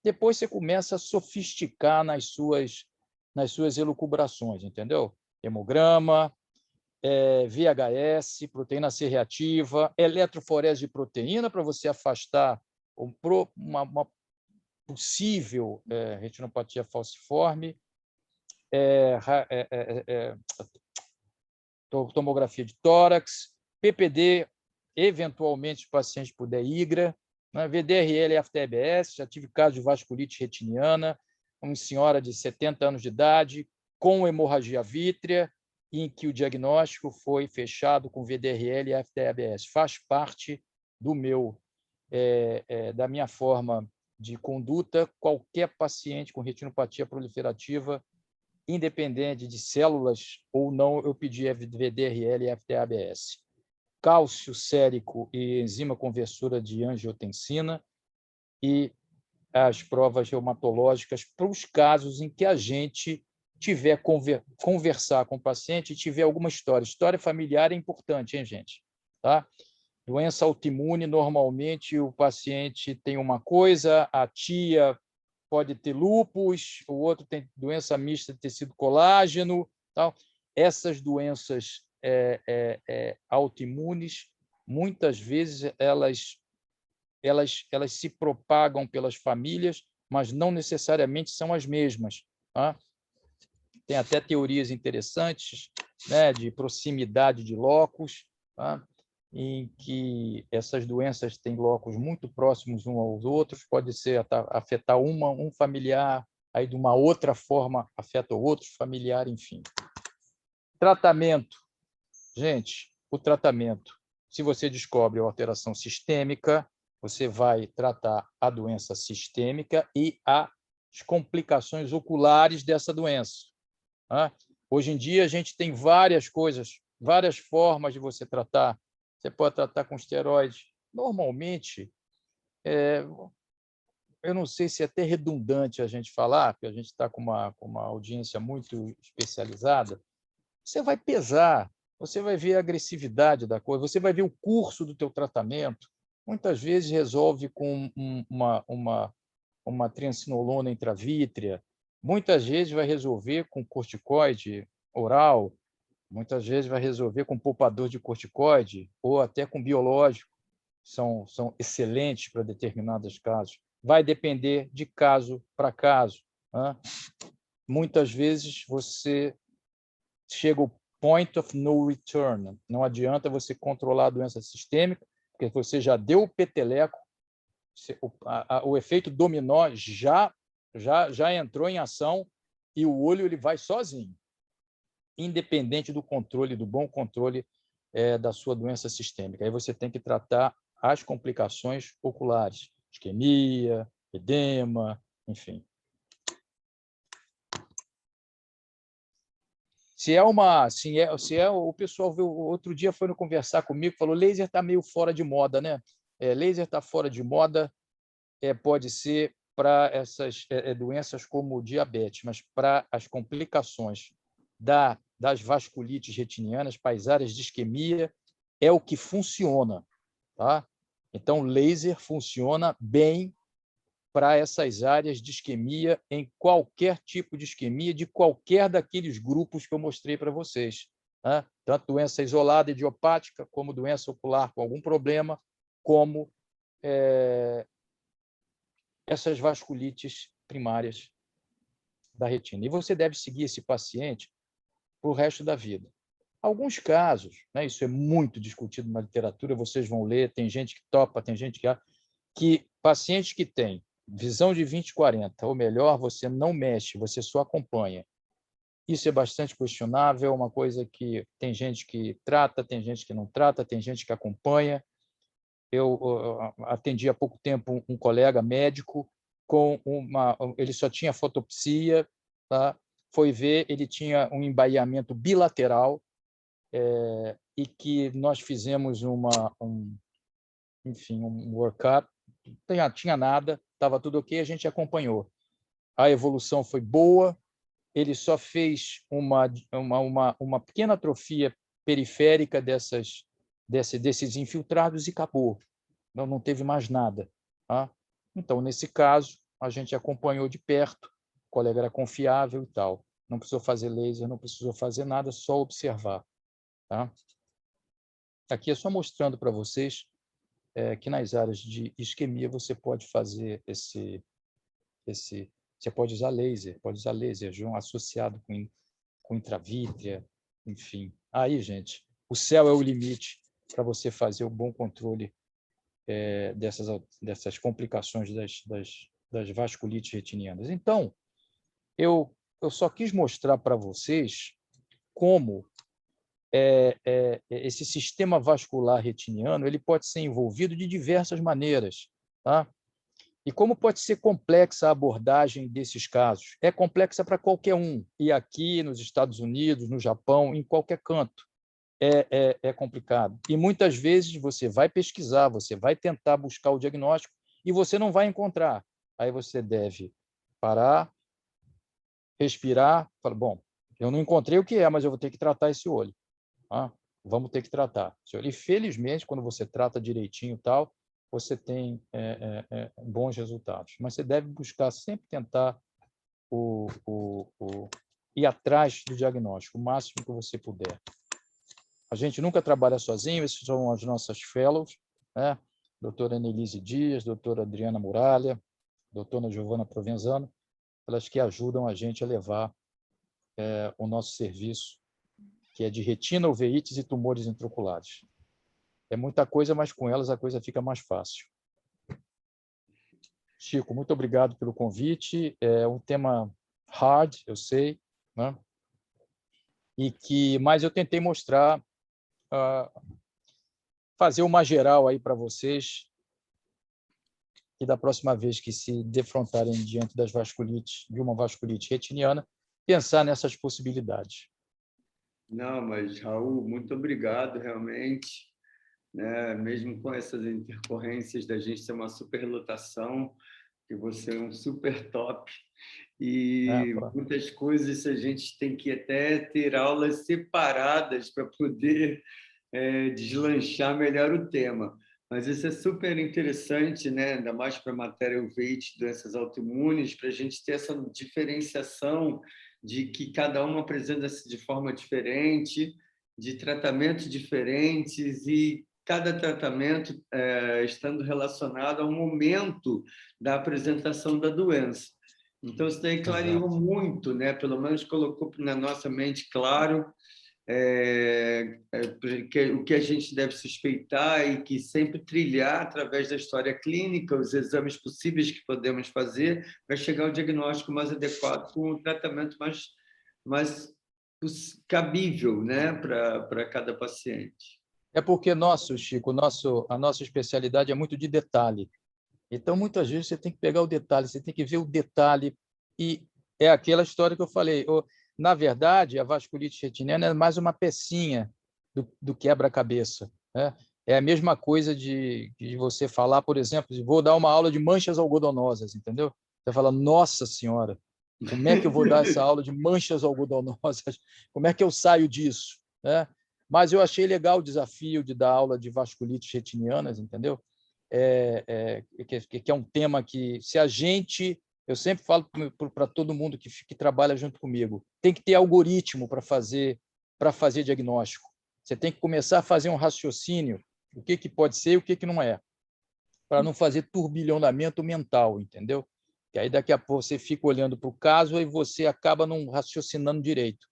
Depois você começa a sofisticar nas suas elucubrações, entendeu? Hemograma, VHS, proteína C reativa, eletroforese de proteína para você afastar uma possível retinopatia falciforme, tomografia de tórax, PPD, eventualmente, se o paciente puder, IGRA, né? VDRL e FTBS, já tive caso de vasculite retiniana, uma senhora de 70 anos de idade, com hemorragia vítrea, em que o diagnóstico foi fechado com VDRL e FTBS. Faz parte da minha forma de conduta. Qualquer paciente com retinopatia proliferativa, independente de células ou não, eu pedi VDRL e FTABS. Cálcio sérico e enzima conversora de angiotensina e as provas reumatológicas para os casos em que a gente tiver conversar com o paciente e tiver alguma história. História familiar é importante, hein, gente? Tá? Doença autoimune, normalmente o paciente tem uma coisa, a tia pode ter lúpus, o outro tem doença mista de tecido colágeno. Tal. Essas doenças autoimunes, muitas vezes, elas se propagam pelas famílias, mas não necessariamente são as mesmas. Tá? Tem até teorias interessantes, né, de proximidade de locos, tá? Em que essas doenças têm locos muito próximos uns aos outros, pode ser afetar um familiar, aí de uma outra forma afeta o outro familiar, enfim. Tratamento. Gente, o tratamento, se você descobre a alteração sistêmica, você vai tratar a doença sistêmica e as complicações oculares dessa doença. Hoje em dia, a gente tem várias coisas, várias formas de você tratar. Você pode tratar com esteroide. Normalmente, eu não sei se é até redundante a gente falar, porque a gente está com uma audiência muito especializada. Você vai pesar, você vai ver a agressividade da coisa, você vai ver o curso do teu tratamento. Muitas vezes resolve com uma triamcinolona intravítrea, muitas vezes vai resolver com corticoide oral, muitas vezes vai resolver com poupador de corticoide ou até com biológico. São excelentes para determinados casos. Vai depender de caso para caso. Muitas vezes você chega ao point of no return. Não adianta você controlar a doença sistêmica, porque você já deu o peteleco, o efeito dominó já entrou em ação e o olho ele vai sozinho, independente do controle, do bom controle da sua doença sistêmica. Aí você tem que tratar as complicações oculares, isquemia, edema, enfim. O pessoal viu, outro dia foi conversar comigo, falou: laser está meio fora de moda, né? Laser está fora de moda, pode ser para essas doenças como diabetes, mas para as complicações das vasculites retinianas, para as áreas de isquemia, é o que funciona, tá? Então, laser funciona bem para essas áreas de isquemia, em qualquer tipo de isquemia, de qualquer daqueles grupos que eu mostrei para vocês. Tanto doença isolada idiopática, como doença ocular com algum problema, como essas vasculites primárias da retina. E você deve seguir esse paciente para o resto da vida. Alguns casos, isso é muito discutido na literatura, vocês vão ler, tem gente que topa, tem gente que pacientes que têm visão de 20/40, ou melhor, você não mexe, você só acompanha. Isso é bastante questionável, é uma coisa que tem gente que trata, tem gente que não trata, tem gente que acompanha. Eu atendi há pouco tempo um colega médico ele só tinha fotopsia, tá? Foi ver, ele tinha um embaiamento bilateral, e que nós fizemos um workup, não tinha nada, estava tudo ok, a gente acompanhou. A evolução foi boa, ele só fez uma pequena atrofia periférica desses infiltrados e acabou. Não teve mais nada. Tá? Então, nesse caso, a gente acompanhou de perto, o colega era confiável e tal. Não precisou fazer laser, não precisou fazer nada, só observar. Tá? Aqui é só mostrando para vocês que nas áreas de isquemia você pode fazer você pode usar laser associado com intravítrea, enfim. Aí, gente, o céu é o limite para você fazer o bom controle dessas complicações das vasculites retinianas. Então, eu só quis mostrar para vocês como esse sistema vascular retiniano ele pode ser envolvido de diversas maneiras, tá? E como pode ser complexa a abordagem desses casos? É complexa para qualquer um, e aqui nos Estados Unidos, no Japão, em qualquer canto. É complicado. E muitas vezes você vai pesquisar, você vai tentar buscar o diagnóstico e você não vai encontrar. Aí você deve parar, respirar, falar: bom, eu não encontrei o que é, mas eu vou ter que tratar esse olho. Vamos ter que tratar. E, felizmente, quando você trata direitinho tal, você tem bons resultados. Mas você deve buscar sempre tentar ir atrás do diagnóstico, o máximo que você puder. A gente nunca trabalha sozinho, esses são as nossas fellows, né? Doutora Annelise Dias, doutora Adriana Muralha, doutora Giovana Provenzano, elas que ajudam a gente a levar o nosso serviço, que é de retina, uveites e tumores intraoculares. É muita coisa, mas com elas a coisa fica mais fácil. Chico, muito obrigado pelo convite. É um tema hard, eu sei, né? Mas eu tentei mostrar, fazer uma geral aí para vocês, e da próxima vez que se defrontarem diante das vasculites, de uma vasculite retiniana, pensar nessas possibilidades. Não, mas, Raul, muito obrigado, realmente. Né? Mesmo com essas intercorrências da gente ser uma superlotação, que você é um super top, e muitas coisas a gente tem que até ter aulas separadas para poder deslanchar melhor o tema. Mas isso é super interessante, né? Ainda mais para a matéria UVEIT, doenças autoimunes, para a gente ter essa diferenciação de que cada uma apresenta-se de forma diferente, de tratamentos diferentes e cada tratamento estando relacionado ao momento da apresentação da doença. Então, isso daí clareou muito, né? Pelo menos colocou na nossa mente claro o que a gente deve suspeitar e que sempre trilhar através da história clínica, os exames possíveis que podemos fazer para chegar ao diagnóstico mais adequado com o tratamento mais cabível, né, para cada paciente. É porque, Chico, a nossa especialidade é muito de detalhe. Então, muitas vezes, você tem que pegar o detalhe, você tem que ver o detalhe. E é aquela história que eu falei. Na verdade, a vasculite retiniana é mais uma pecinha do quebra-cabeça, né? É a mesma coisa de você falar, por exemplo, vou dar uma aula de manchas algodonosas, entendeu? Você fala, nossa senhora, como é que eu vou dar essa aula de manchas algodonosas? Como é que eu saio disso, né? Mas eu achei legal o desafio de dar aula de vasculites retinianas, entendeu? Que é um tema que, se a gente... Eu sempre falo para todo mundo que trabalha junto comigo, tem que ter algoritmo para fazer diagnóstico. Você tem que começar a fazer um raciocínio, o que pode ser e o que não é, para não fazer turbilhonamento mental, entendeu? Que aí daqui a pouco você fica olhando para o caso e você acaba não raciocinando direito.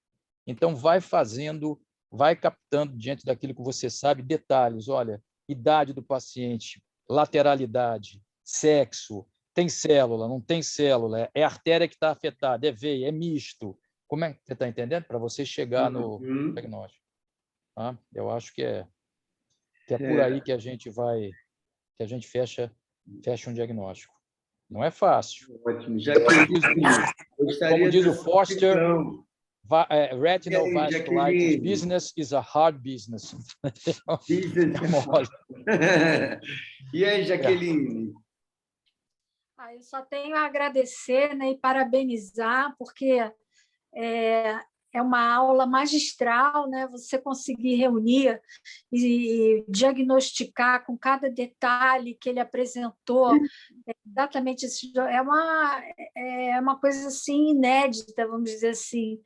Então, vai fazendo, vai captando, diante daquilo que você sabe, detalhes. Olha, idade do paciente, lateralidade, sexo, tem célula, não tem célula, é artéria que está afetada, é veia, é misto. Como é que você está entendendo? Para você chegar no diagnóstico. Eu acho que é por aí que a gente fecha um diagnóstico. Não é fácil. Ótimo. Como diz o Foster, retinal vasculitis business is a hard business. E aí, Jaqueline? Eu só tenho a agradecer, né, e parabenizar, porque é uma aula magistral, né? Você conseguir reunir e diagnosticar com cada detalhe que ele apresentou, exatamente isso. É uma coisa assim inédita, vamos dizer assim.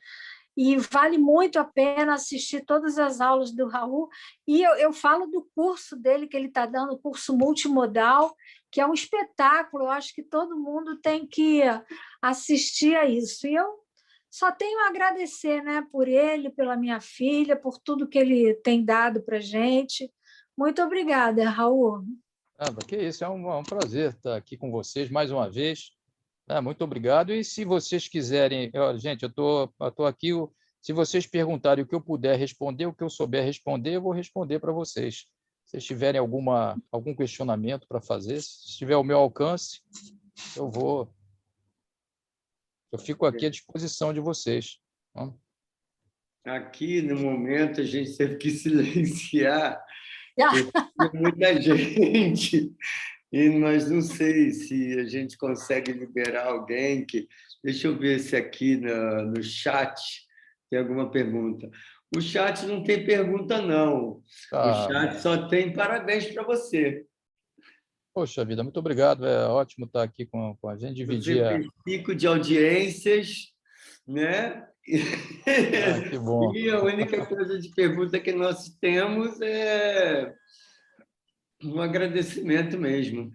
E vale muito a pena assistir todas as aulas do Raul. E eu falo do curso dele, que ele está dando, o curso multimodal, que é um espetáculo. Eu acho que todo mundo tem que assistir a isso. E eu só tenho a agradecer, né, por ele, pela minha filha, por tudo que ele tem dado para a gente. Muito obrigada, Raul. Que isso, é um prazer estar aqui com vocês mais uma vez. Muito obrigado. E se vocês quiserem, gente, eu estou aqui, se vocês perguntarem o que eu puder responder, o que eu souber responder, eu vou responder para vocês. Se vocês tiverem algum questionamento para fazer, se estiver ao meu alcance, eu fico aqui à disposição de vocês. Aqui, no momento, a gente teve que silenciar, porque muita gente... Mas não sei se a gente consegue liberar alguém que... Deixa eu ver se aqui no chat tem alguma pergunta. O chat não tem pergunta, não. O chat só tem parabéns para você. Poxa vida, muito obrigado. É ótimo estar aqui com a gente, dividir... Você fez pico de audiências, né? Que bom. E a única coisa de pergunta que nós temos é um agradecimento mesmo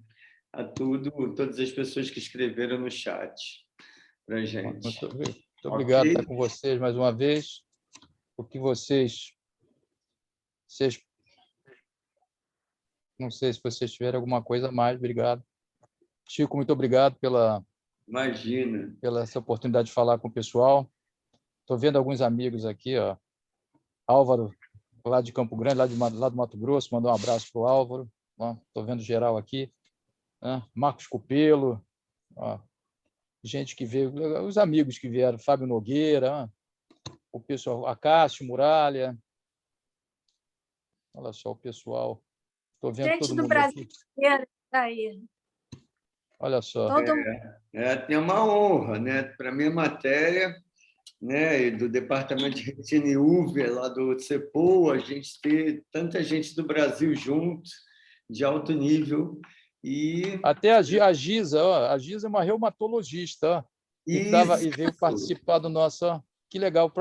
a todas as pessoas que escreveram no chat para a gente. Muito obrigado por estar com vocês mais uma vez. O que vocês... Não sei se vocês tiverem alguma coisa a mais. Obrigado. Chico, muito obrigado Imagina. pela essa oportunidade de falar com o pessoal. Estou vendo alguns amigos aqui, ó. Álvaro, lá de Campo Grande, lá do Mato Grosso, mandou um abraço para o Álvaro. Estou vendo geral aqui. Né? Marcos Cupelo, ó. Gente que veio, os amigos que vieram, Fábio Nogueira, o pessoal, Acácio Muralha. Olha só o pessoal. Estou vendo Gente todo do mundo Brasil aqui. inteiro está aí. Olha só. Todo Tem uma honra, né? Para minha matéria, né, e do Departamento de Retina e UV, lá do CEPOL, a gente ter tanta gente do Brasil junto, de alto nível. E Até a Giza, ó, a Giza é uma reumatologista, ó, e veio participar do nosso. Ó, que legal.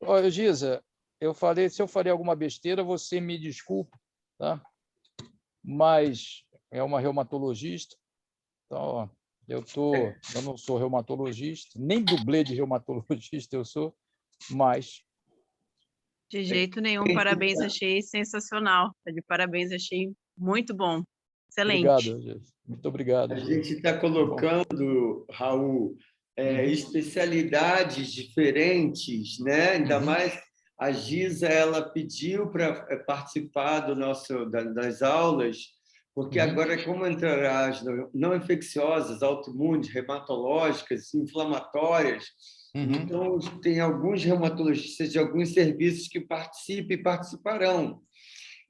Ó, Giza, se eu falei alguma besteira, você me desculpe, tá? Mas é uma reumatologista. Então, ó, eu não sou reumatologista, nem dublê de reumatologista eu sou, mas... De jeito nenhum, parabéns, achei sensacional. Tá de parabéns, achei muito bom. Excelente. Obrigado, Giza. Muito obrigado. A gente está colocando, Raul, especialidades diferentes, né? Ainda mais a Giza, ela pediu para participar das aulas, porque agora, como entrará as não infecciosas, autoimunes, reumatológicas, inflamatórias, então tem alguns reumatologistas de alguns serviços que participam e participarão.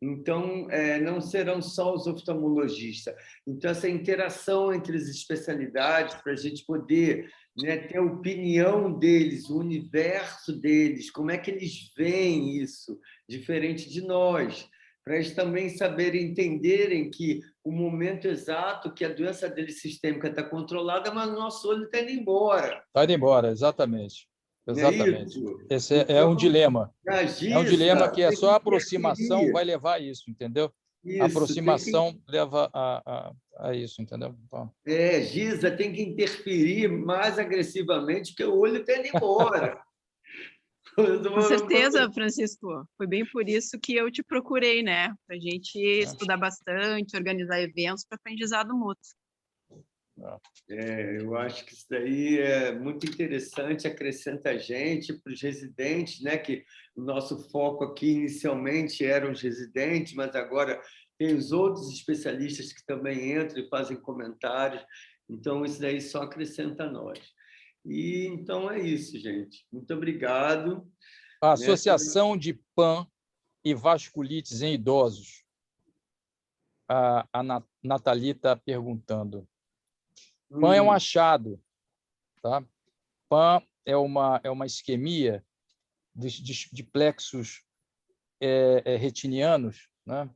Então, não serão só os oftalmologistas. Então, essa interação entre as especialidades, para a gente poder, né, ter a opinião deles, o universo deles, como é que eles veem isso, diferente de nós, para eles também saberem, entenderem que o momento exato que a doença deles sistêmica está controlada, mas o nosso olho está indo embora. Está indo embora, exatamente. Exatamente. Esse é um dilema. É um dilema que só a aproximação vai levar a isso, entendeu? A aproximação leva a isso, entendeu? Então... Giza tem que interferir mais agressivamente, porque o olho está indo embora. Com certeza, Francisco. Foi bem por isso que eu te procurei, né? Para a gente estudar bastante, organizar eventos para aprendizado mútuo. Eu acho que isso daí é muito interessante, acrescenta a gente para os residentes, né? Que o nosso foco aqui inicialmente eram os residentes, mas agora tem os outros especialistas que também entram e fazem comentários. Então, isso daí só acrescenta a nós. E então é isso, gente. Muito obrigado. A Associação de PAN e Vasculites em Idosos. A Nathalie está perguntando. PAN é um achado, tá? PAN é uma isquemia de plexos retinianos, né?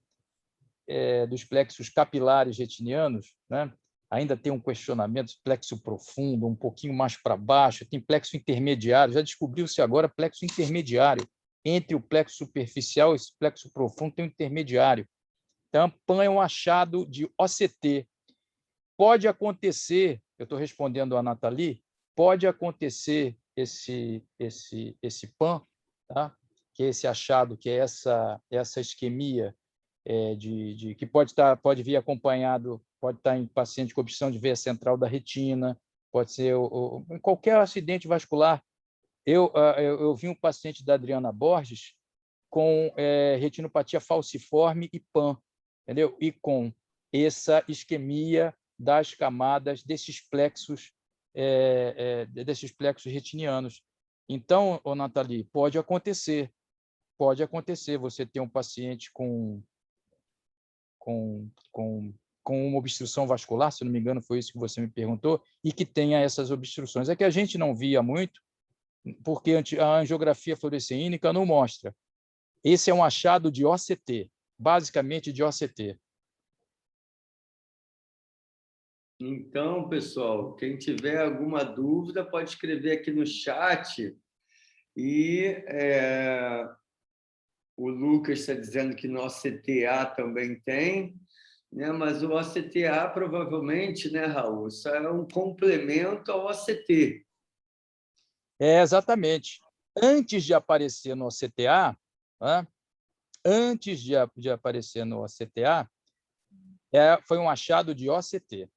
Dos plexos capilares retinianos, né? Ainda tem um questionamento, plexo profundo, um pouquinho mais para baixo, tem plexo intermediário, já descobriu-se agora plexo intermediário. Entre o plexo superficial e esse plexo profundo tem um intermediário. Então, PAN é um achado de OCT. Pode acontecer, eu estou respondendo a Nathalie, pode acontecer esse PAN, tá? Que é esse achado, que é essa isquemia que pode vir acompanhado, pode estar em paciente com obstrução de veia central da retina, pode ser em qualquer acidente vascular. Eu vi um paciente da Adriana Borges com retinopatia falciforme e PAN, entendeu? E com essa isquemia das camadas desses plexos retinianos. Então, Nathalie, pode acontecer você ter um paciente com uma obstrução vascular, se não me engano, foi isso que você me perguntou, e que tenha essas obstruções. É que a gente não via muito, porque a angiografia fluoresceínica não mostra. Esse é um achado de OCT, basicamente de OCT. Então, pessoal, quem tiver alguma dúvida pode escrever aqui no chat. E o Lucas está dizendo que no OCTA também tem, né? Mas o OCTA provavelmente, né, Raul, isso é um complemento ao OCT. Exatamente. Antes de aparecer no OCTA, né? Antes de aparecer no OCTA, foi um achado de OCT.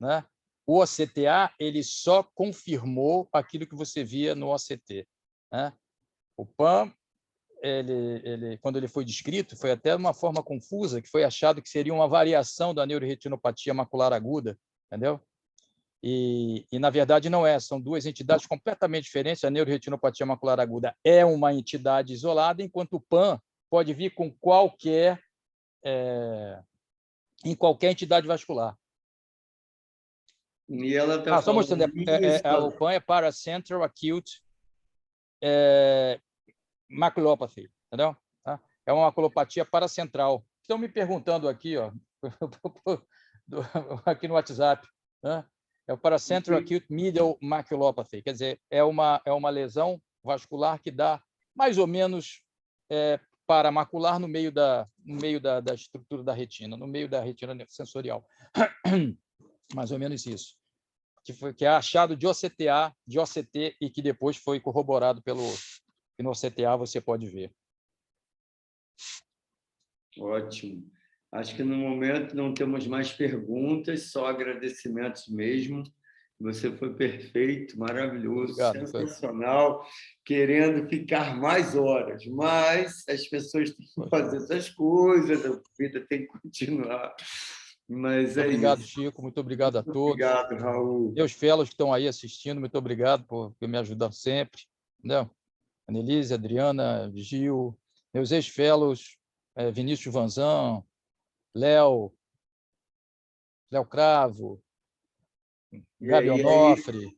né? O OCTA ele só confirmou aquilo que você via no OCT, né? O PAN, quando ele foi descrito, foi até de uma forma confusa, que foi achado que seria uma variação da neuroretinopatia macular aguda, entendeu? E, na verdade, não é. São duas entidades completamente diferentes. A neuroretinopatia macular aguda é uma entidade isolada, enquanto o PAN pode vir com em qualquer entidade vascular. E ela está Só mostrando, o PAN é Paracentral Acute Maculopathy, entendeu? É uma maculopatia paracentral. Estão me perguntando aqui, ó, aqui no WhatsApp, né? É o Paracentral Acute Middle Maculopathy, quer dizer, é uma lesão vascular que dá mais ou menos paramacular no meio da estrutura da retina, no meio da retina sensorial. Mais ou menos isso. Que é achado de OCTA, de OCT, e que depois foi corroborado no OCTA, você pode ver. Ótimo. Acho que, no momento, não temos mais perguntas, só agradecimentos mesmo. Você foi perfeito, maravilhoso, Obrigado, sensacional, querendo ficar mais horas, mas as pessoas têm que fazer essas coisas, a vida tem que continuar. Mas muito obrigado, isso. Chico, muito obrigado a todos. Obrigado, Raul. Meus fellows que estão aí assistindo, muito obrigado por me ajudar sempre. Entendeu? Annelise, Adriana, Gil, meus ex-fellows, Vinícius Vanzan, Léo Cravo, Gabi Onofre,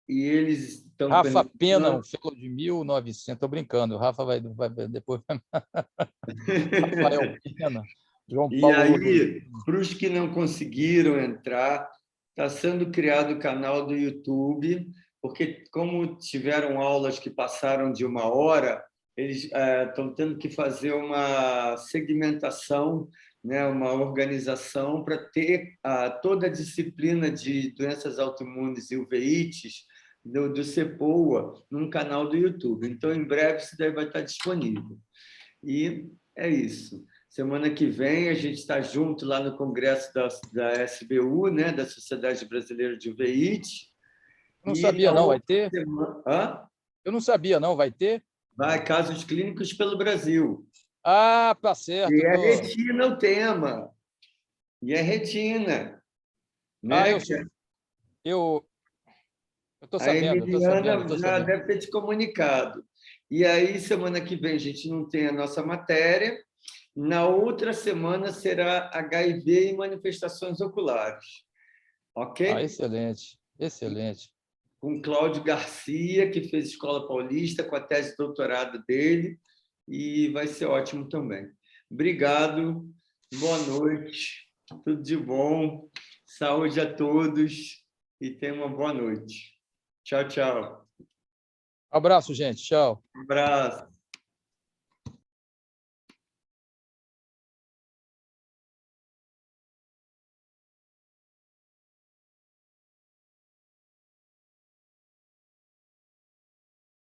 e eles estão Rafa Pena, um fellow de 1900. Estou brincando, o Rafa vai depois. Rafael Pena, João E Paulo. aí, para os que não conseguiram entrar, está sendo criado o canal do YouTube, porque, como tiveram aulas que passaram de 1 hora, eles estão tendo que fazer uma segmentação, né, uma organização para ter toda a disciplina de doenças autoimunes e uveites do CEPOA num canal do YouTube. Então, em breve, isso daí vai estar disponível. E é isso. Semana que vem, a gente está junto lá no congresso da SBU, né, da Sociedade Brasileira de Uveite. Eu não sabia, não, vai ter? Eu não sabia, não, vai ter? Vai, casos clínicos pelo Brasil. Tá certo. E é retina o tema. E é retina. Né? Eu estou A sabendo. Emiliana já deve ter te comunicado. E aí, semana que vem, a gente não tem a nossa matéria. Na outra semana será HIV e manifestações oculares. Ok? Excelente, excelente. Com Cláudio Garcia, que fez Escola Paulista, com a tese de doutorado dele, e vai ser ótimo também. Obrigado, boa noite, tudo de bom, saúde a todos e tenham uma boa noite. Tchau, tchau. Abraço, gente. Tchau. Abraço.